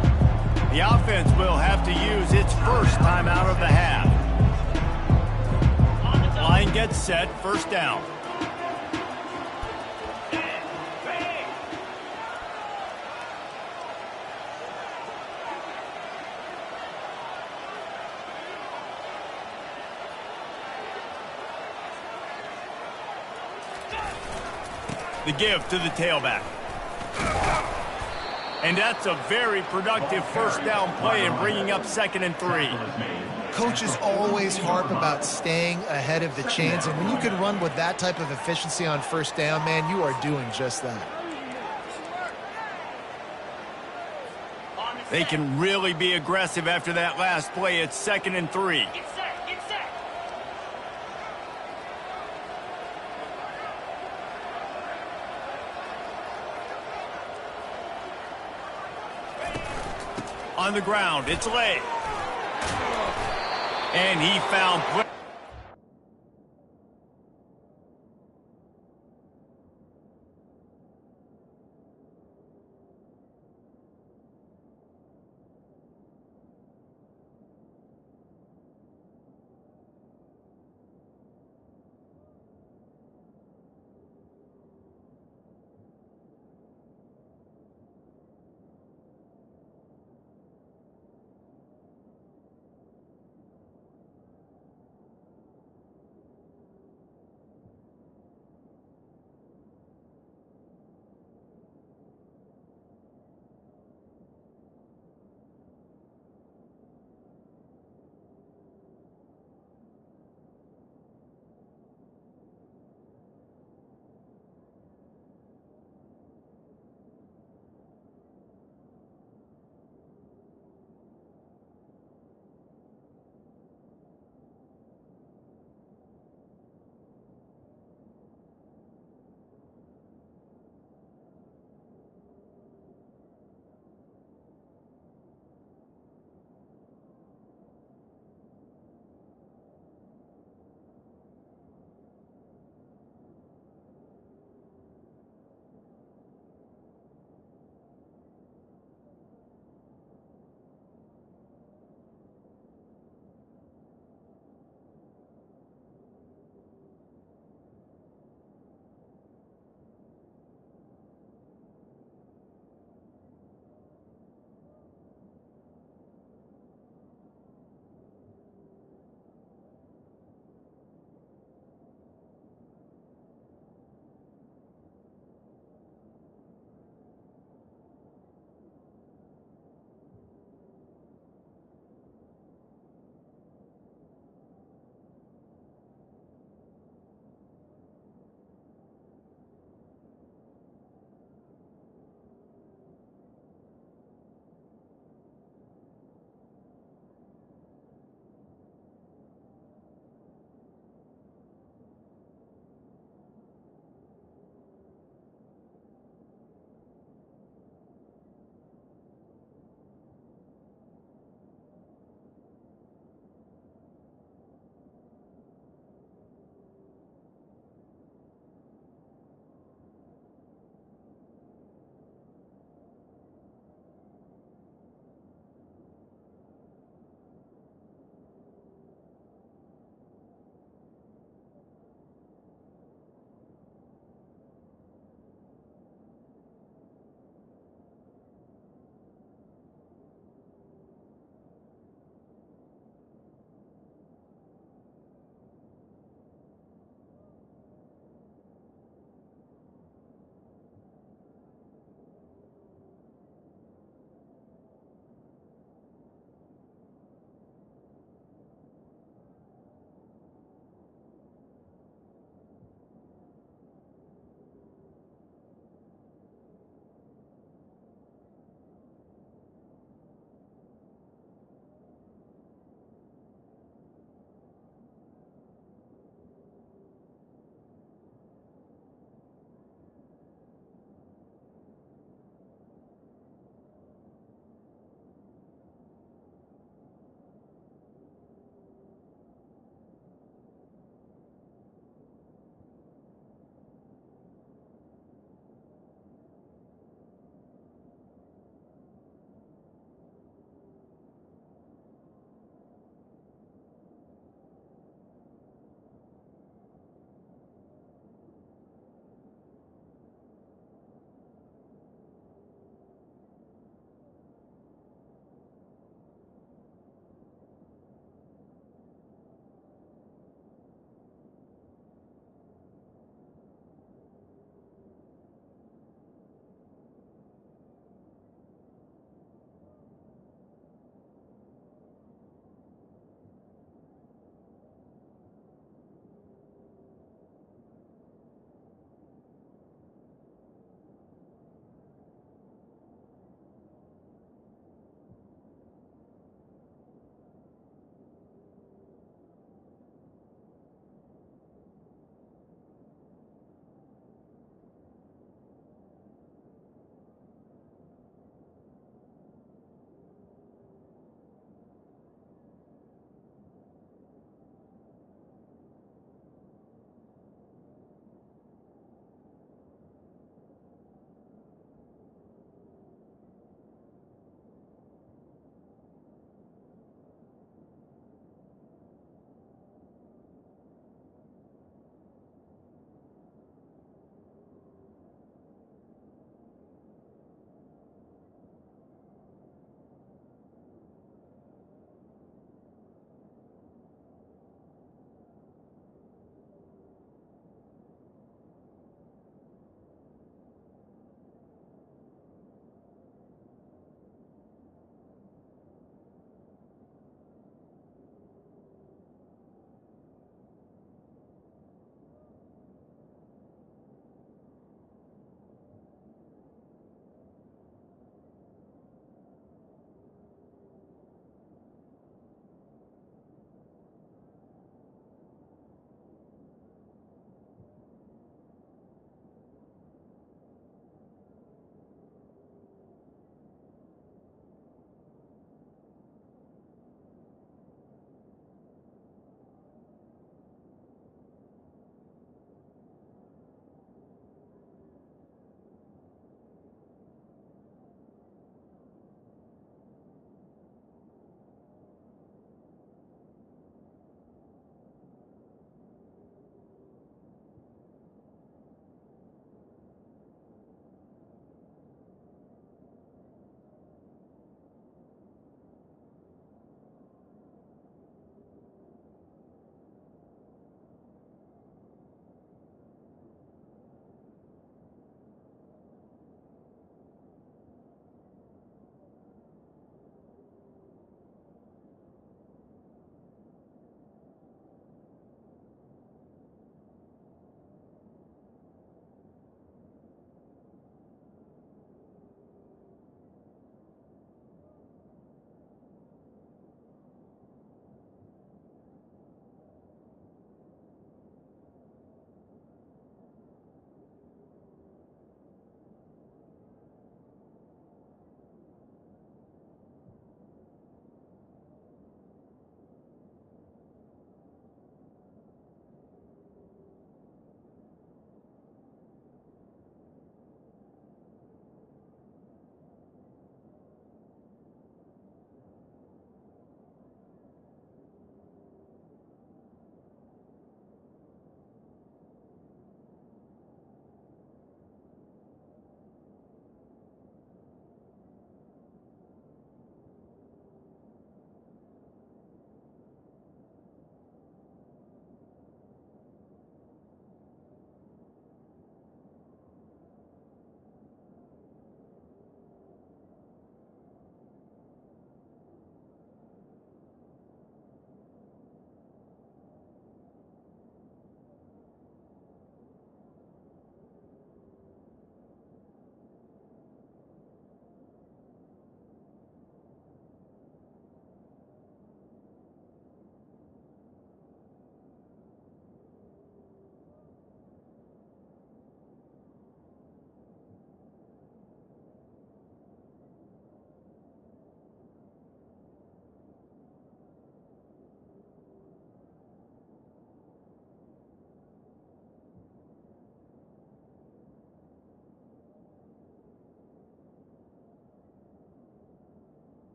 The offense will have to use its first timeout of the half. Line gets set, first down. The give to the tailback. And that's a very productive first down play and bringing up 2nd and 3. Coaches always harp about staying ahead of the chains, and when you can run with that type of efficiency on first down, man, you are doing just that. They can really be aggressive after that last play. It's 2nd and 3. On the ground, it's Lay. And he found...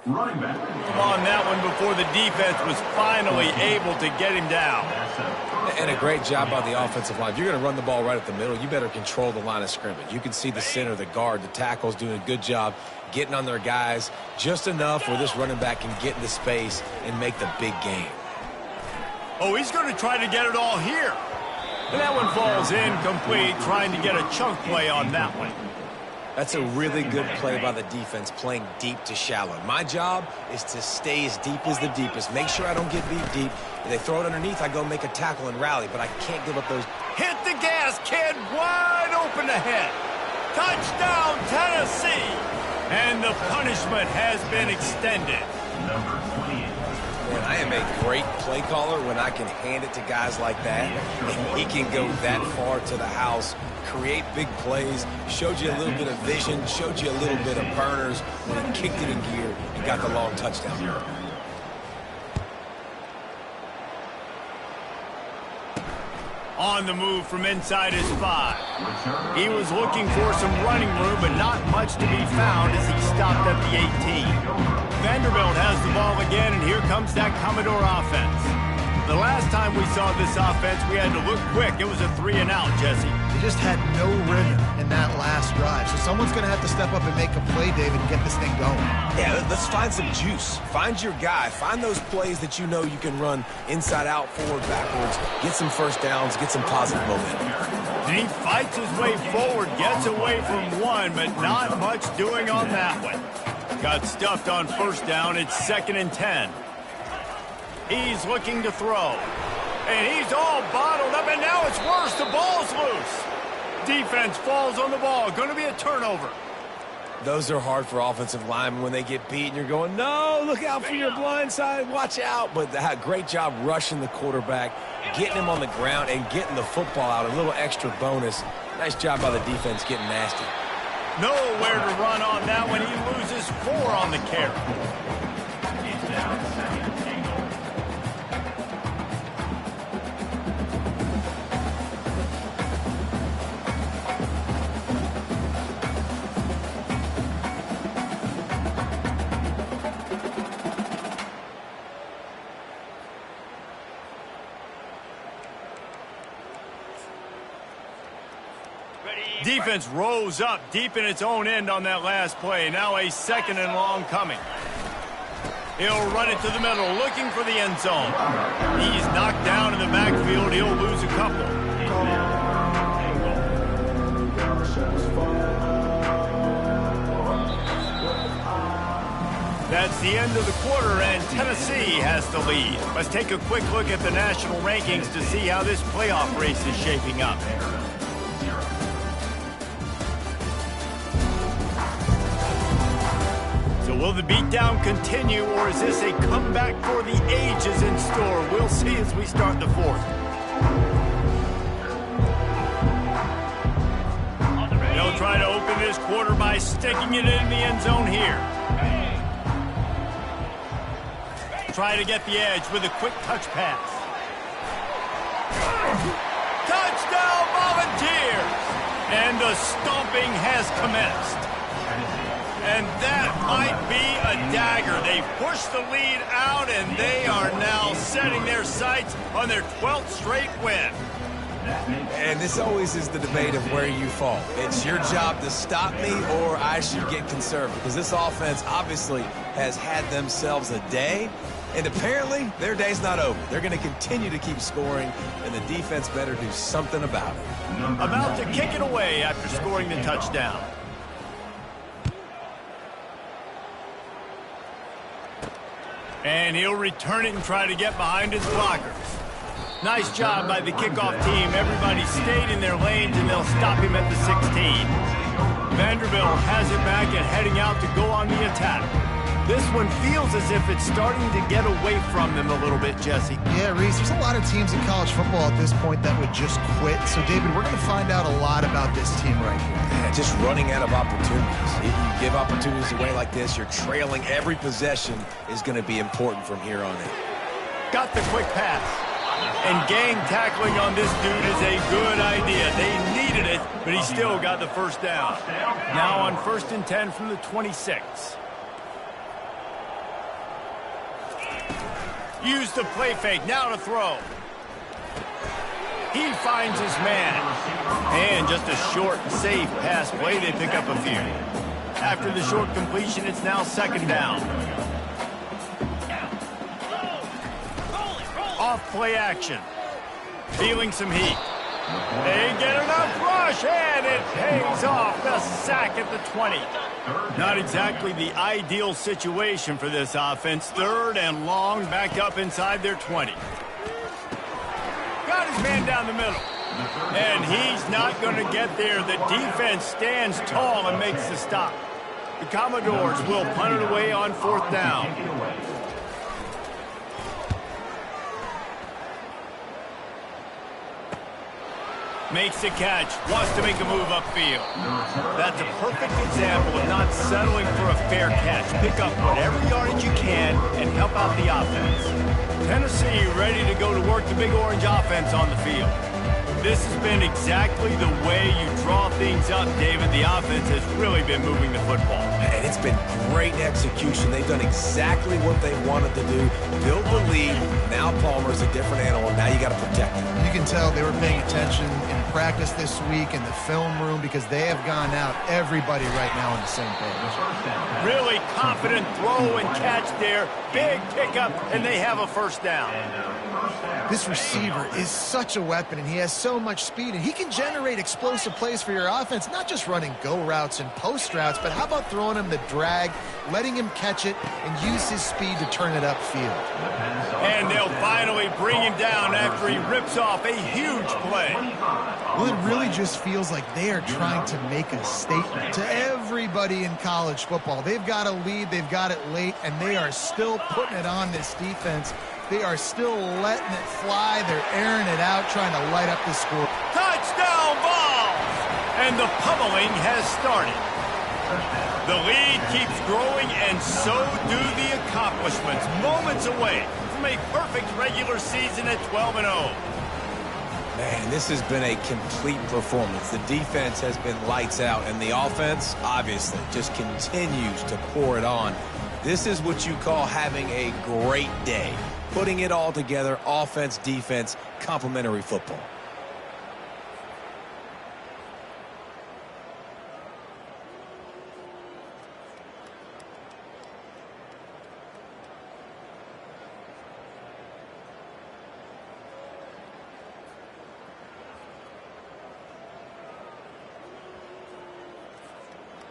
running back. On that one before the defense was finally able to get him down. And a great job by the offensive line. If you're going to run the ball right at the middle, you better control the line of scrimmage. You can see the center, the guard, the tackles doing a good job getting on their guys just enough where this running back can get into space and make the big game. Oh, he's going to try to get it all here. And that one falls incomplete, trying to get a chunk play on that one. That's a really good play by the defense, playing deep to shallow. My job is to stay as deep as the deepest. Make sure I don't get beat deep. If they throw it underneath, I go make a tackle and rally, but I can't give up those. Hit the gas, kid. Wide open ahead. Touchdown, Tennessee. And the punishment has been extended. Number 28. Man, I am a great play caller when I can hand it to guys like that, and he can go that far to the house, create big plays, showed you a little bit of vision, showed you a little bit of burners when he kicked it in gear and got the long touchdown. On the move from inside his 5. He was looking for some running room, but not much to be found as he stopped at the 18. Vanderbilt has the ball again, and here comes that Commodore offense. The last time we saw this offense, we had to look quick. It was a 3-and-out, Jesse. They just had no rhythm in that last drive. So someone's going to have to step up and make a play, David, and get this thing going. Yeah, let's find some juice. Find your guy. Find those plays that you know you can run inside out, forward, backwards. Get some first downs. Get some positive momentum. And he fights his way forward, gets away from one, but not much doing on that one. Got stuffed on first down. It's 2nd and 10. He's looking to throw. And he's all bottled up, and now it's worse. The ball's loose. Defense falls on the ball. Going to be a turnover. Those are hard for offensive linemen when they get beat and you're going, no, look out for your blind side, watch out. But great job rushing the quarterback, getting him on the ground, and getting the football out. A little extra bonus. Nice job by the defense getting nasty. Nowhere to run on that one. He loses 4 on the carry. It's down 2nd and goal. Defense rose up deep in its own end on that last play. Now a 2nd and long coming. He'll run it to the middle, looking for the end zone. He's knocked down in the backfield. He'll lose a couple. That's the end of the quarter, and Tennessee has the lead. Let's take a quick look at the national rankings to see how this playoff race is shaping up. So will the beatdown continue, or is this a comeback for the ages in store? We'll see as we start the 4th. They'll try to open this quarter by sticking it in the end zone here. Try to get the edge with a quick touch pass. Touchdown, Volunteers! And the stomping has commenced. And that might be a dagger. They've pushed the lead out, and they are now setting their sights on their 12th straight win. And this always is the debate of where you fall. It's your job to stop me, or I should get conservative. Because this offense obviously has had themselves a day, and apparently their day's not over. They're going to continue to keep scoring, and the defense better do something about it. About to kick it away after scoring the touchdown. And he'll return it and try to get behind his blockers. Nice job by the kickoff team. Everybody stayed in their lanes, and they'll stop him at the 16. Vanderbilt has it back and heading out to go on the attack. This one feels as if it's starting to get away from them a little bit, Jesse. Yeah, Reese, there's a lot of teams in college football at this point that would just quit. So, David, we're going to find out a lot about this team right here. Yeah, just running out of opportunities. If you give opportunities away like this, you're trailing. Every possession is going to be important from here on in. Got the quick pass. And gang tackling on this dude is a good idea. They needed it, but he still got the first down. Now on 1st and 10 from the 26. Use the play fake, now to throw. He finds his man. And just a short, safe pass play, they pick up a few. After the short completion, it's now second down. Off play action. Feeling some heat. They get enough rush, and it pays off. The sack at the 20. Not exactly the ideal situation for this offense. Third and long, back up inside their 20. Got his man down the middle. And he's not going to get there. The defense stands tall and makes the stop. The Commodores will punt it away on fourth down. Makes the catch, wants to make a move upfield. That's a perfect example of not settling for a fair catch. Pick up whatever yardage you can and help out the offense. Tennessee ready to go to work the Big Orange offense on the field. This has been exactly the way you draw things up, David. The offense has really been moving the football. And it's been great execution. They've done exactly what they wanted to do. Build the lead. Now Palmer's a different animal. Now you got to protect him. You can tell they were paying attention in practice this week in the film room because they have gone out, everybody right now on the same page. Really confident throw and catch there. Big pickup, and they have a first down. This receiver is such a weapon, and he has so much speed, and he can generate explosive plays for your offense, not just running go routes and post routes, but how about throwing him the drag, letting him catch it, and use his speed to turn it upfield. And they'll finally bring him down after he rips off a huge play. Well, it really just feels like they are trying to make a statement to everybody in college football. They've got a lead, they've got it late, and they are still putting it on this defense. They are still letting it fly. They're airing it out, trying to light up the score. Touchdown ball! And the pummeling has started. The lead keeps growing, and so do the accomplishments. Moments away from a perfect regular season at 12-0. Man, this has been a complete performance. The defense has been lights out, and the offense, obviously, just continues to pour it on. This is what you call having a great day. Putting it all together, offense, defense, complementary football.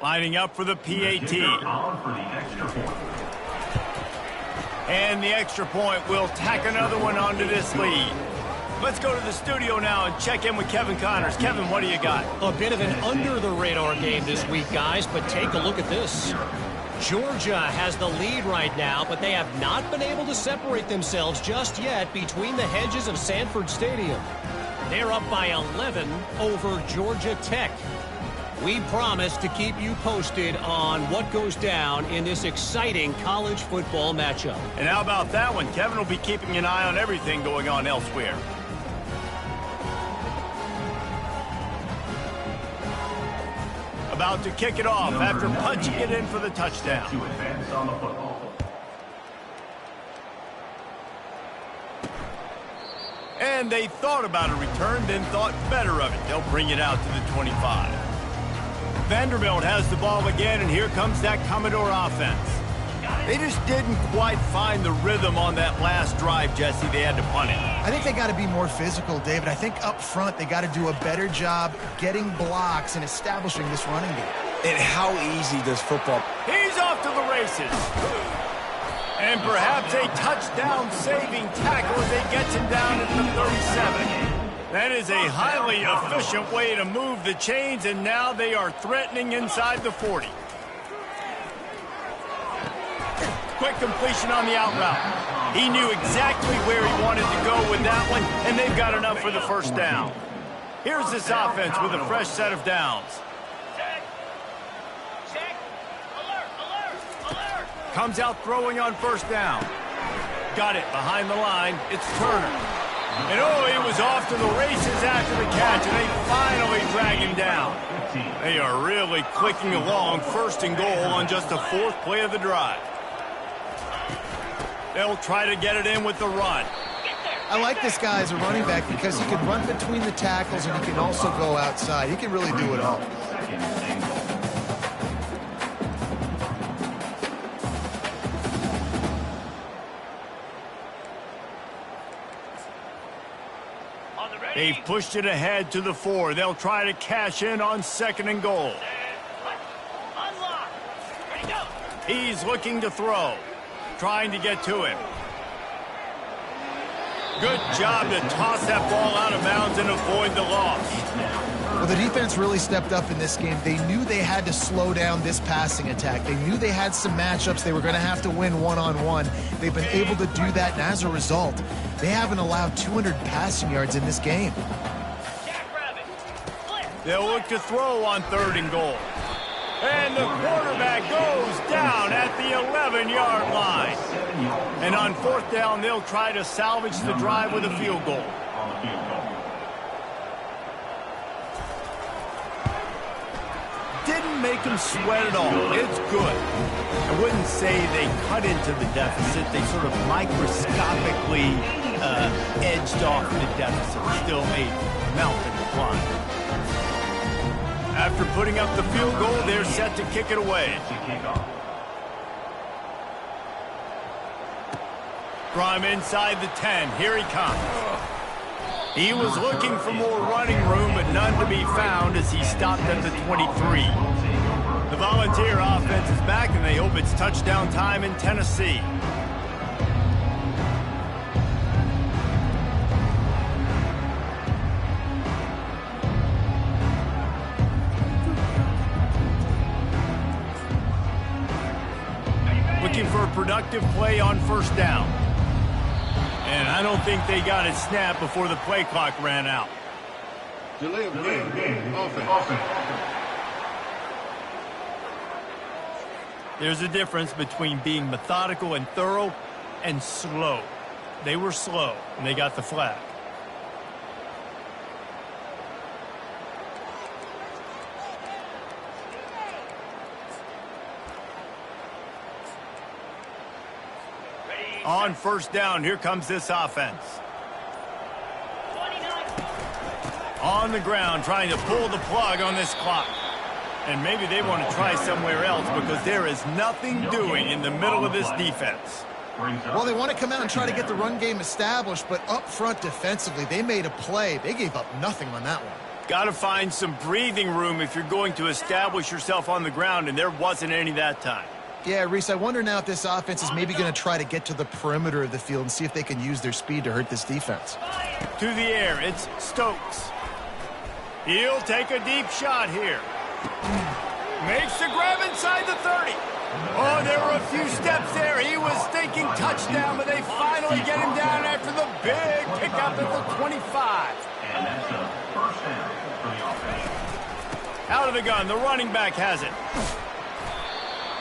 Lining up for the PAT. And the extra point will tack another one onto this lead. Let's go to the studio now and check in with Kevin Connors. Kevin, what do you got? A bit of an under-the-radar game this week, guys, but take a look at this. Georgia has the lead right now, but they have not been able to separate themselves just yet between the hedges of Sanford Stadium. They're up by 11 over Georgia Tech. We promise to keep you posted on what goes down in this exciting college football matchup. And how about that one? Kevin will be keeping an eye on everything going on elsewhere. About to kick it off after punching it in for the touchdown. To advance on the football. And they thought about a return, then thought better of it. They'll bring it out to the 25. Vanderbilt has the ball again, and here comes that Commodore offense. They just didn't quite find the rhythm on that last drive, Jesse. They had to punt it. I think they got to be more physical, David. I think up front they got to do a better job getting blocks and establishing this running game. And how easy does football... He's off to the races. And perhaps a touchdown-saving tackle as they gets him down at the 37. That is a highly efficient way to move the chains, and now they are threatening inside the 40. Quick completion on the out route. He knew exactly where he wanted to go with that one, and they've got enough for the first down. Here's this offense with a fresh set of downs. Check. Alert. Comes out throwing on first down. Got it behind the line. It's Turner. And he was off to the races after the catch, and they finally drag him down. They are really clicking along, first and goal on just the fourth play of the drive. They'll try to get it in with the run. I like this guy as a running back because he can run between the tackles and he can also go outside. He can really do it all. They've pushed it ahead to the 4. They'll try to cash in on 2nd and goal. He's looking to throw, trying to get to him. Good job to toss that ball out of bounds and avoid the loss. Well, the defense really stepped up in this game. They knew they had to slow down this passing attack. They knew they had some matchups they were going to have to win one-on-one. They've been able to do that, and as a result, they haven't allowed 200 passing yards in this game. They'll look to throw on 3rd and goal. And the quarterback goes down at the 11-yard line. And on 4th down, they'll try to salvage the drive with a field goal. Didn't make them sweat at all. It's good. I wouldn't say they cut into the deficit. They sort of microscopically edged off the deficit. Still a mountain to climb. After putting up the field goal, they're set to kick it away. From inside the 10, here he comes. He was looking for more running room, but none to be found as he stopped at the 23. The Volunteer offense is back, and they hope it's touchdown time in Tennessee. Looking for a productive play on 1st down. And I don't think they got it snapped before the play clock ran out. Delay of game. Offense. There's a difference between being methodical and thorough and slow. They were slow, and they got the flag. On 1st down, here comes this offense. On the ground, trying to pull the plug on this clock. And maybe they want to try somewhere else because there is nothing doing in the middle of this defense. Well, they want to come out and try to get the run game established, but up front defensively, they made a play. They gave up nothing on that one. Got to find some breathing room if you're going to establish yourself on the ground, and there wasn't any that time. Yeah, Reese, I wonder now if this offense is maybe going to try to get to the perimeter of the field and see if they can use their speed to hurt this defense. To the air, it's Stokes. He'll take a deep shot here. Makes the grab inside the 30. Oh, there were a few steps there. He was thinking touchdown, but they finally get him down after the big pickup at the 25. And that's a 1st down for the offense. Out of the gun, the running back has it.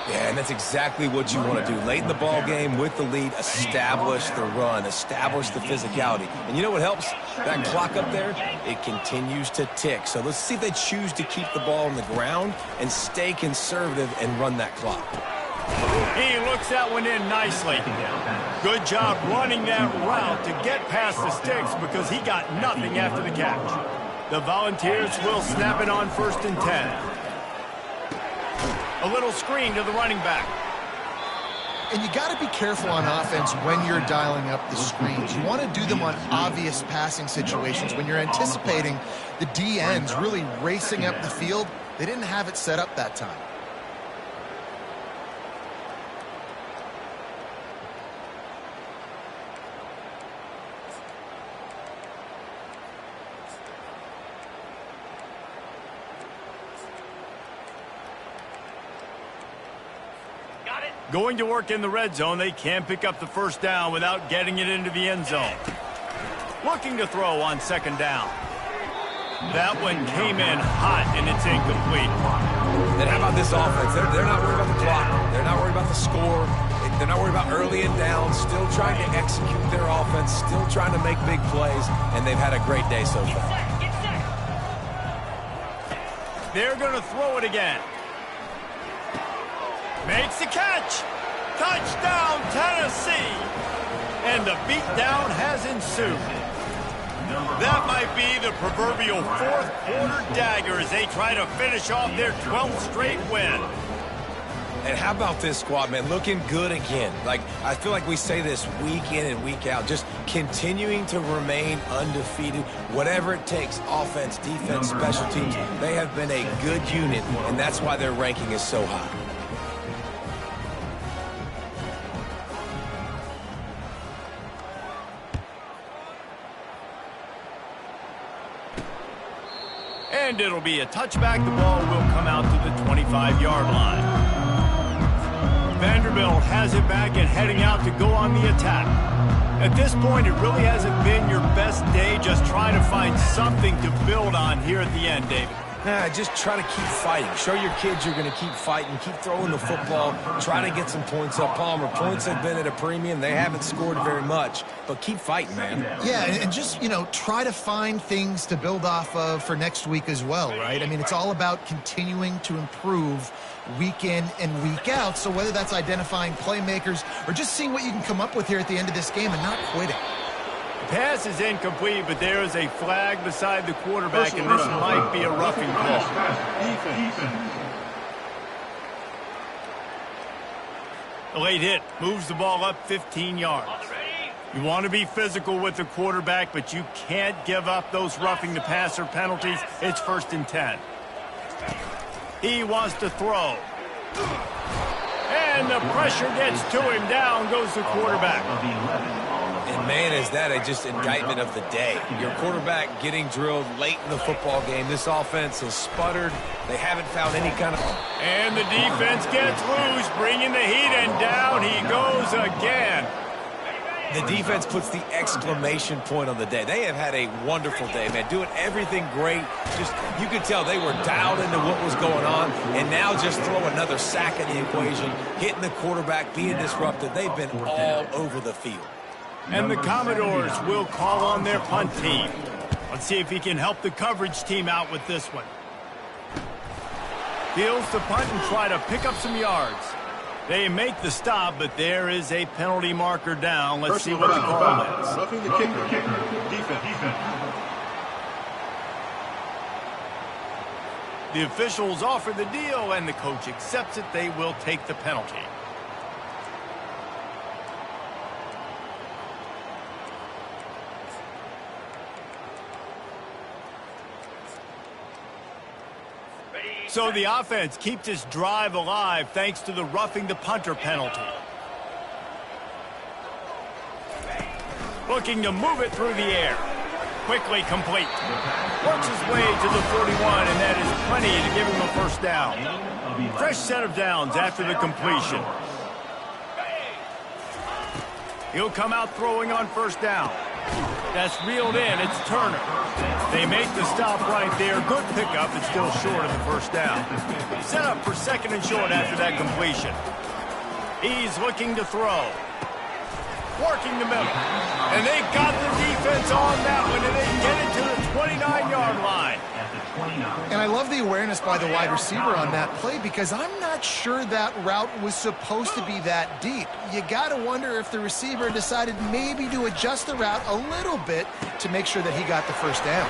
Yeah, and that's exactly what you want to do. Late in the ball game with the lead, establish the run, establish the physicality. And you know what helps? That clock up there, it continues to tick. So let's see if they choose to keep the ball on the ground and stay conservative and run that clock. He looks that one in nicely. Good job running that route to get past the sticks because he got nothing after the catch. The Volunteers will snap it on 1st and 10. A little screen to the running back. And you got to be careful on offense when you're dialing up the screens. You want to do them on obvious passing situations. When you're anticipating the DNs really racing up the field, they didn't have it set up that time. Going to work in the red zone, they can't pick up the 1st down without getting it into the end zone. Looking to throw on 2nd down. That one came in hot, and it's incomplete. And how about this offense? They're not worried about the clock. They're not worried about the score. They're not worried about early and down. Still trying to execute their offense. Still trying to make big plays, and they've had a great day so far. They're going to throw it again. Makes the catch. Touchdown, Tennessee. Tennessee. And the beatdown has ensued. That might be the proverbial fourth quarter dagger as they try to finish off their 12th straight win. And how about this squad, man? Looking good again. Like, I feel like we say this week in and week out, just continuing to remain undefeated. Whatever it takes, offense, defense, special teams, they have been a good unit, and that's why their ranking is so high. And it'll be a touchback. The ball will come out to the 25-yard line. Vanderbilt has it back and heading out to go on the attack. At this point, it really hasn't been your best day. Just trying to find something to build on here at the end, David. Just try to keep fighting. Show your kids you're going to keep fighting. Keep throwing the football. Try to get some points up. Palmer, points have been at a premium. They haven't scored very much, but keep fighting, man. Yeah, and just, try to find things to build off of for next week as well, right? I mean, it's all about continuing to improve week in and week out. So whether that's identifying playmakers or just seeing what you can come up with here at the end of this game and not quitting. Pass is incomplete, but there is a flag beside the quarterback, and this might be a roughing call. The late hit moves the ball up 15 yards. You want to be physical with the quarterback, but you can't give up those roughing the passer penalties. It's 1st and 10. He wants to throw. And the pressure gets to him. Down goes the quarterback. And, man, is that just indictment of the day. Your quarterback getting drilled late in the football game. This offense has sputtered. They haven't found any kind of... And the defense gets loose, bringing the heat, and down he goes again. The defense puts the exclamation point on the day. They have had a wonderful day, man. Doing everything great. Just, you could tell they were dialed into what was going on, and now just throw another sack in the equation, hitting the quarterback, being disrupted. They've been all over the field. And the Commodores will call on their punt team. Let's see if he can help the coverage team out with this one. Fields the punt and try to pick up some yards. They make the stop, but there is a penalty marker down. Let's see what the call is. Roughing the kicker. Defense. The officials offer the deal, and the coach accepts it. They will take the penalty. So the offense keeps its drive alive thanks to the roughing the punter penalty. Looking to move it through the air. Quickly complete. Works his way to the 41, and that is plenty to give him a first down. Fresh set of downs after the completion. He'll come out throwing on first down. That's reeled in. It's Turner. They make the stop right there. Good pickup, but still short of the first down. Set up for 2nd and short after that completion. He's looking to throw. Working the middle. And they got the defense on that one, and they get it to the 29-yard line. And I love the awareness by the wide receiver on that play because I'm not sure that route was supposed to be that deep. You got to wonder if the receiver decided maybe to adjust the route a little bit to make sure that he got the first down.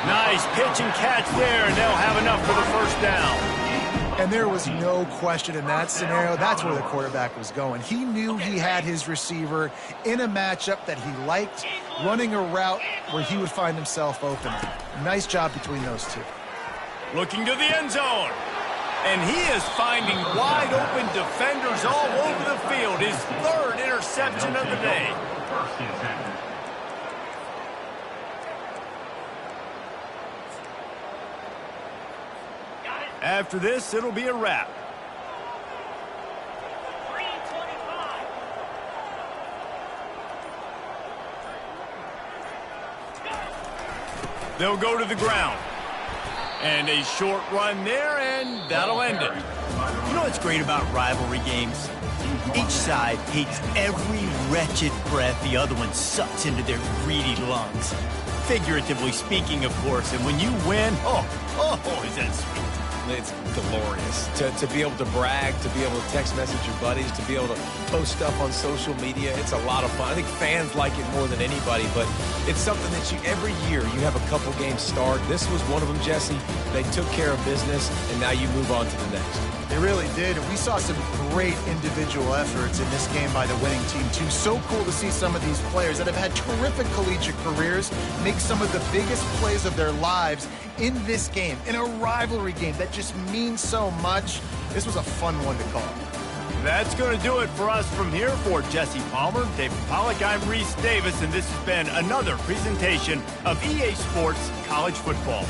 Nice pitch and catch there, and they'll have enough for the first down. And there was no question in that scenario. That's where the quarterback was going. He knew he had his receiver in a matchup that he liked, running a route where he would find himself open. Nice job between those two. Looking to the end zone. And he is finding wide open defenders all over the field. His 3rd interception of the day. After this, it'll be a wrap. They'll go to the ground. And a short run there, and that'll end it. You know what's great about rivalry games? Each side hates every wretched breath the other one sucks into their greedy lungs. Figuratively speaking, of course, and when you win, oh, is that sweet. It's glorious to be able to brag, to be able to text message your buddies, to be able to post stuff on social media. It's a lot of fun. I think fans like it more than anybody, but it's something that every year you have a couple games start. This was one of them, Jesse. They took care of business, and now you move on to the next. They really did, and we saw some great individual efforts in this game by the winning team, too. So cool to see some of these players that have had terrific collegiate careers make some of the biggest plays of their lives in this game, in a rivalry game that just means so much. This was a fun one to call. That's going to do it for us from here. For Jesse Palmer, David Pollack, I'm Reese Davis, and this has been another presentation of EA Sports College Football.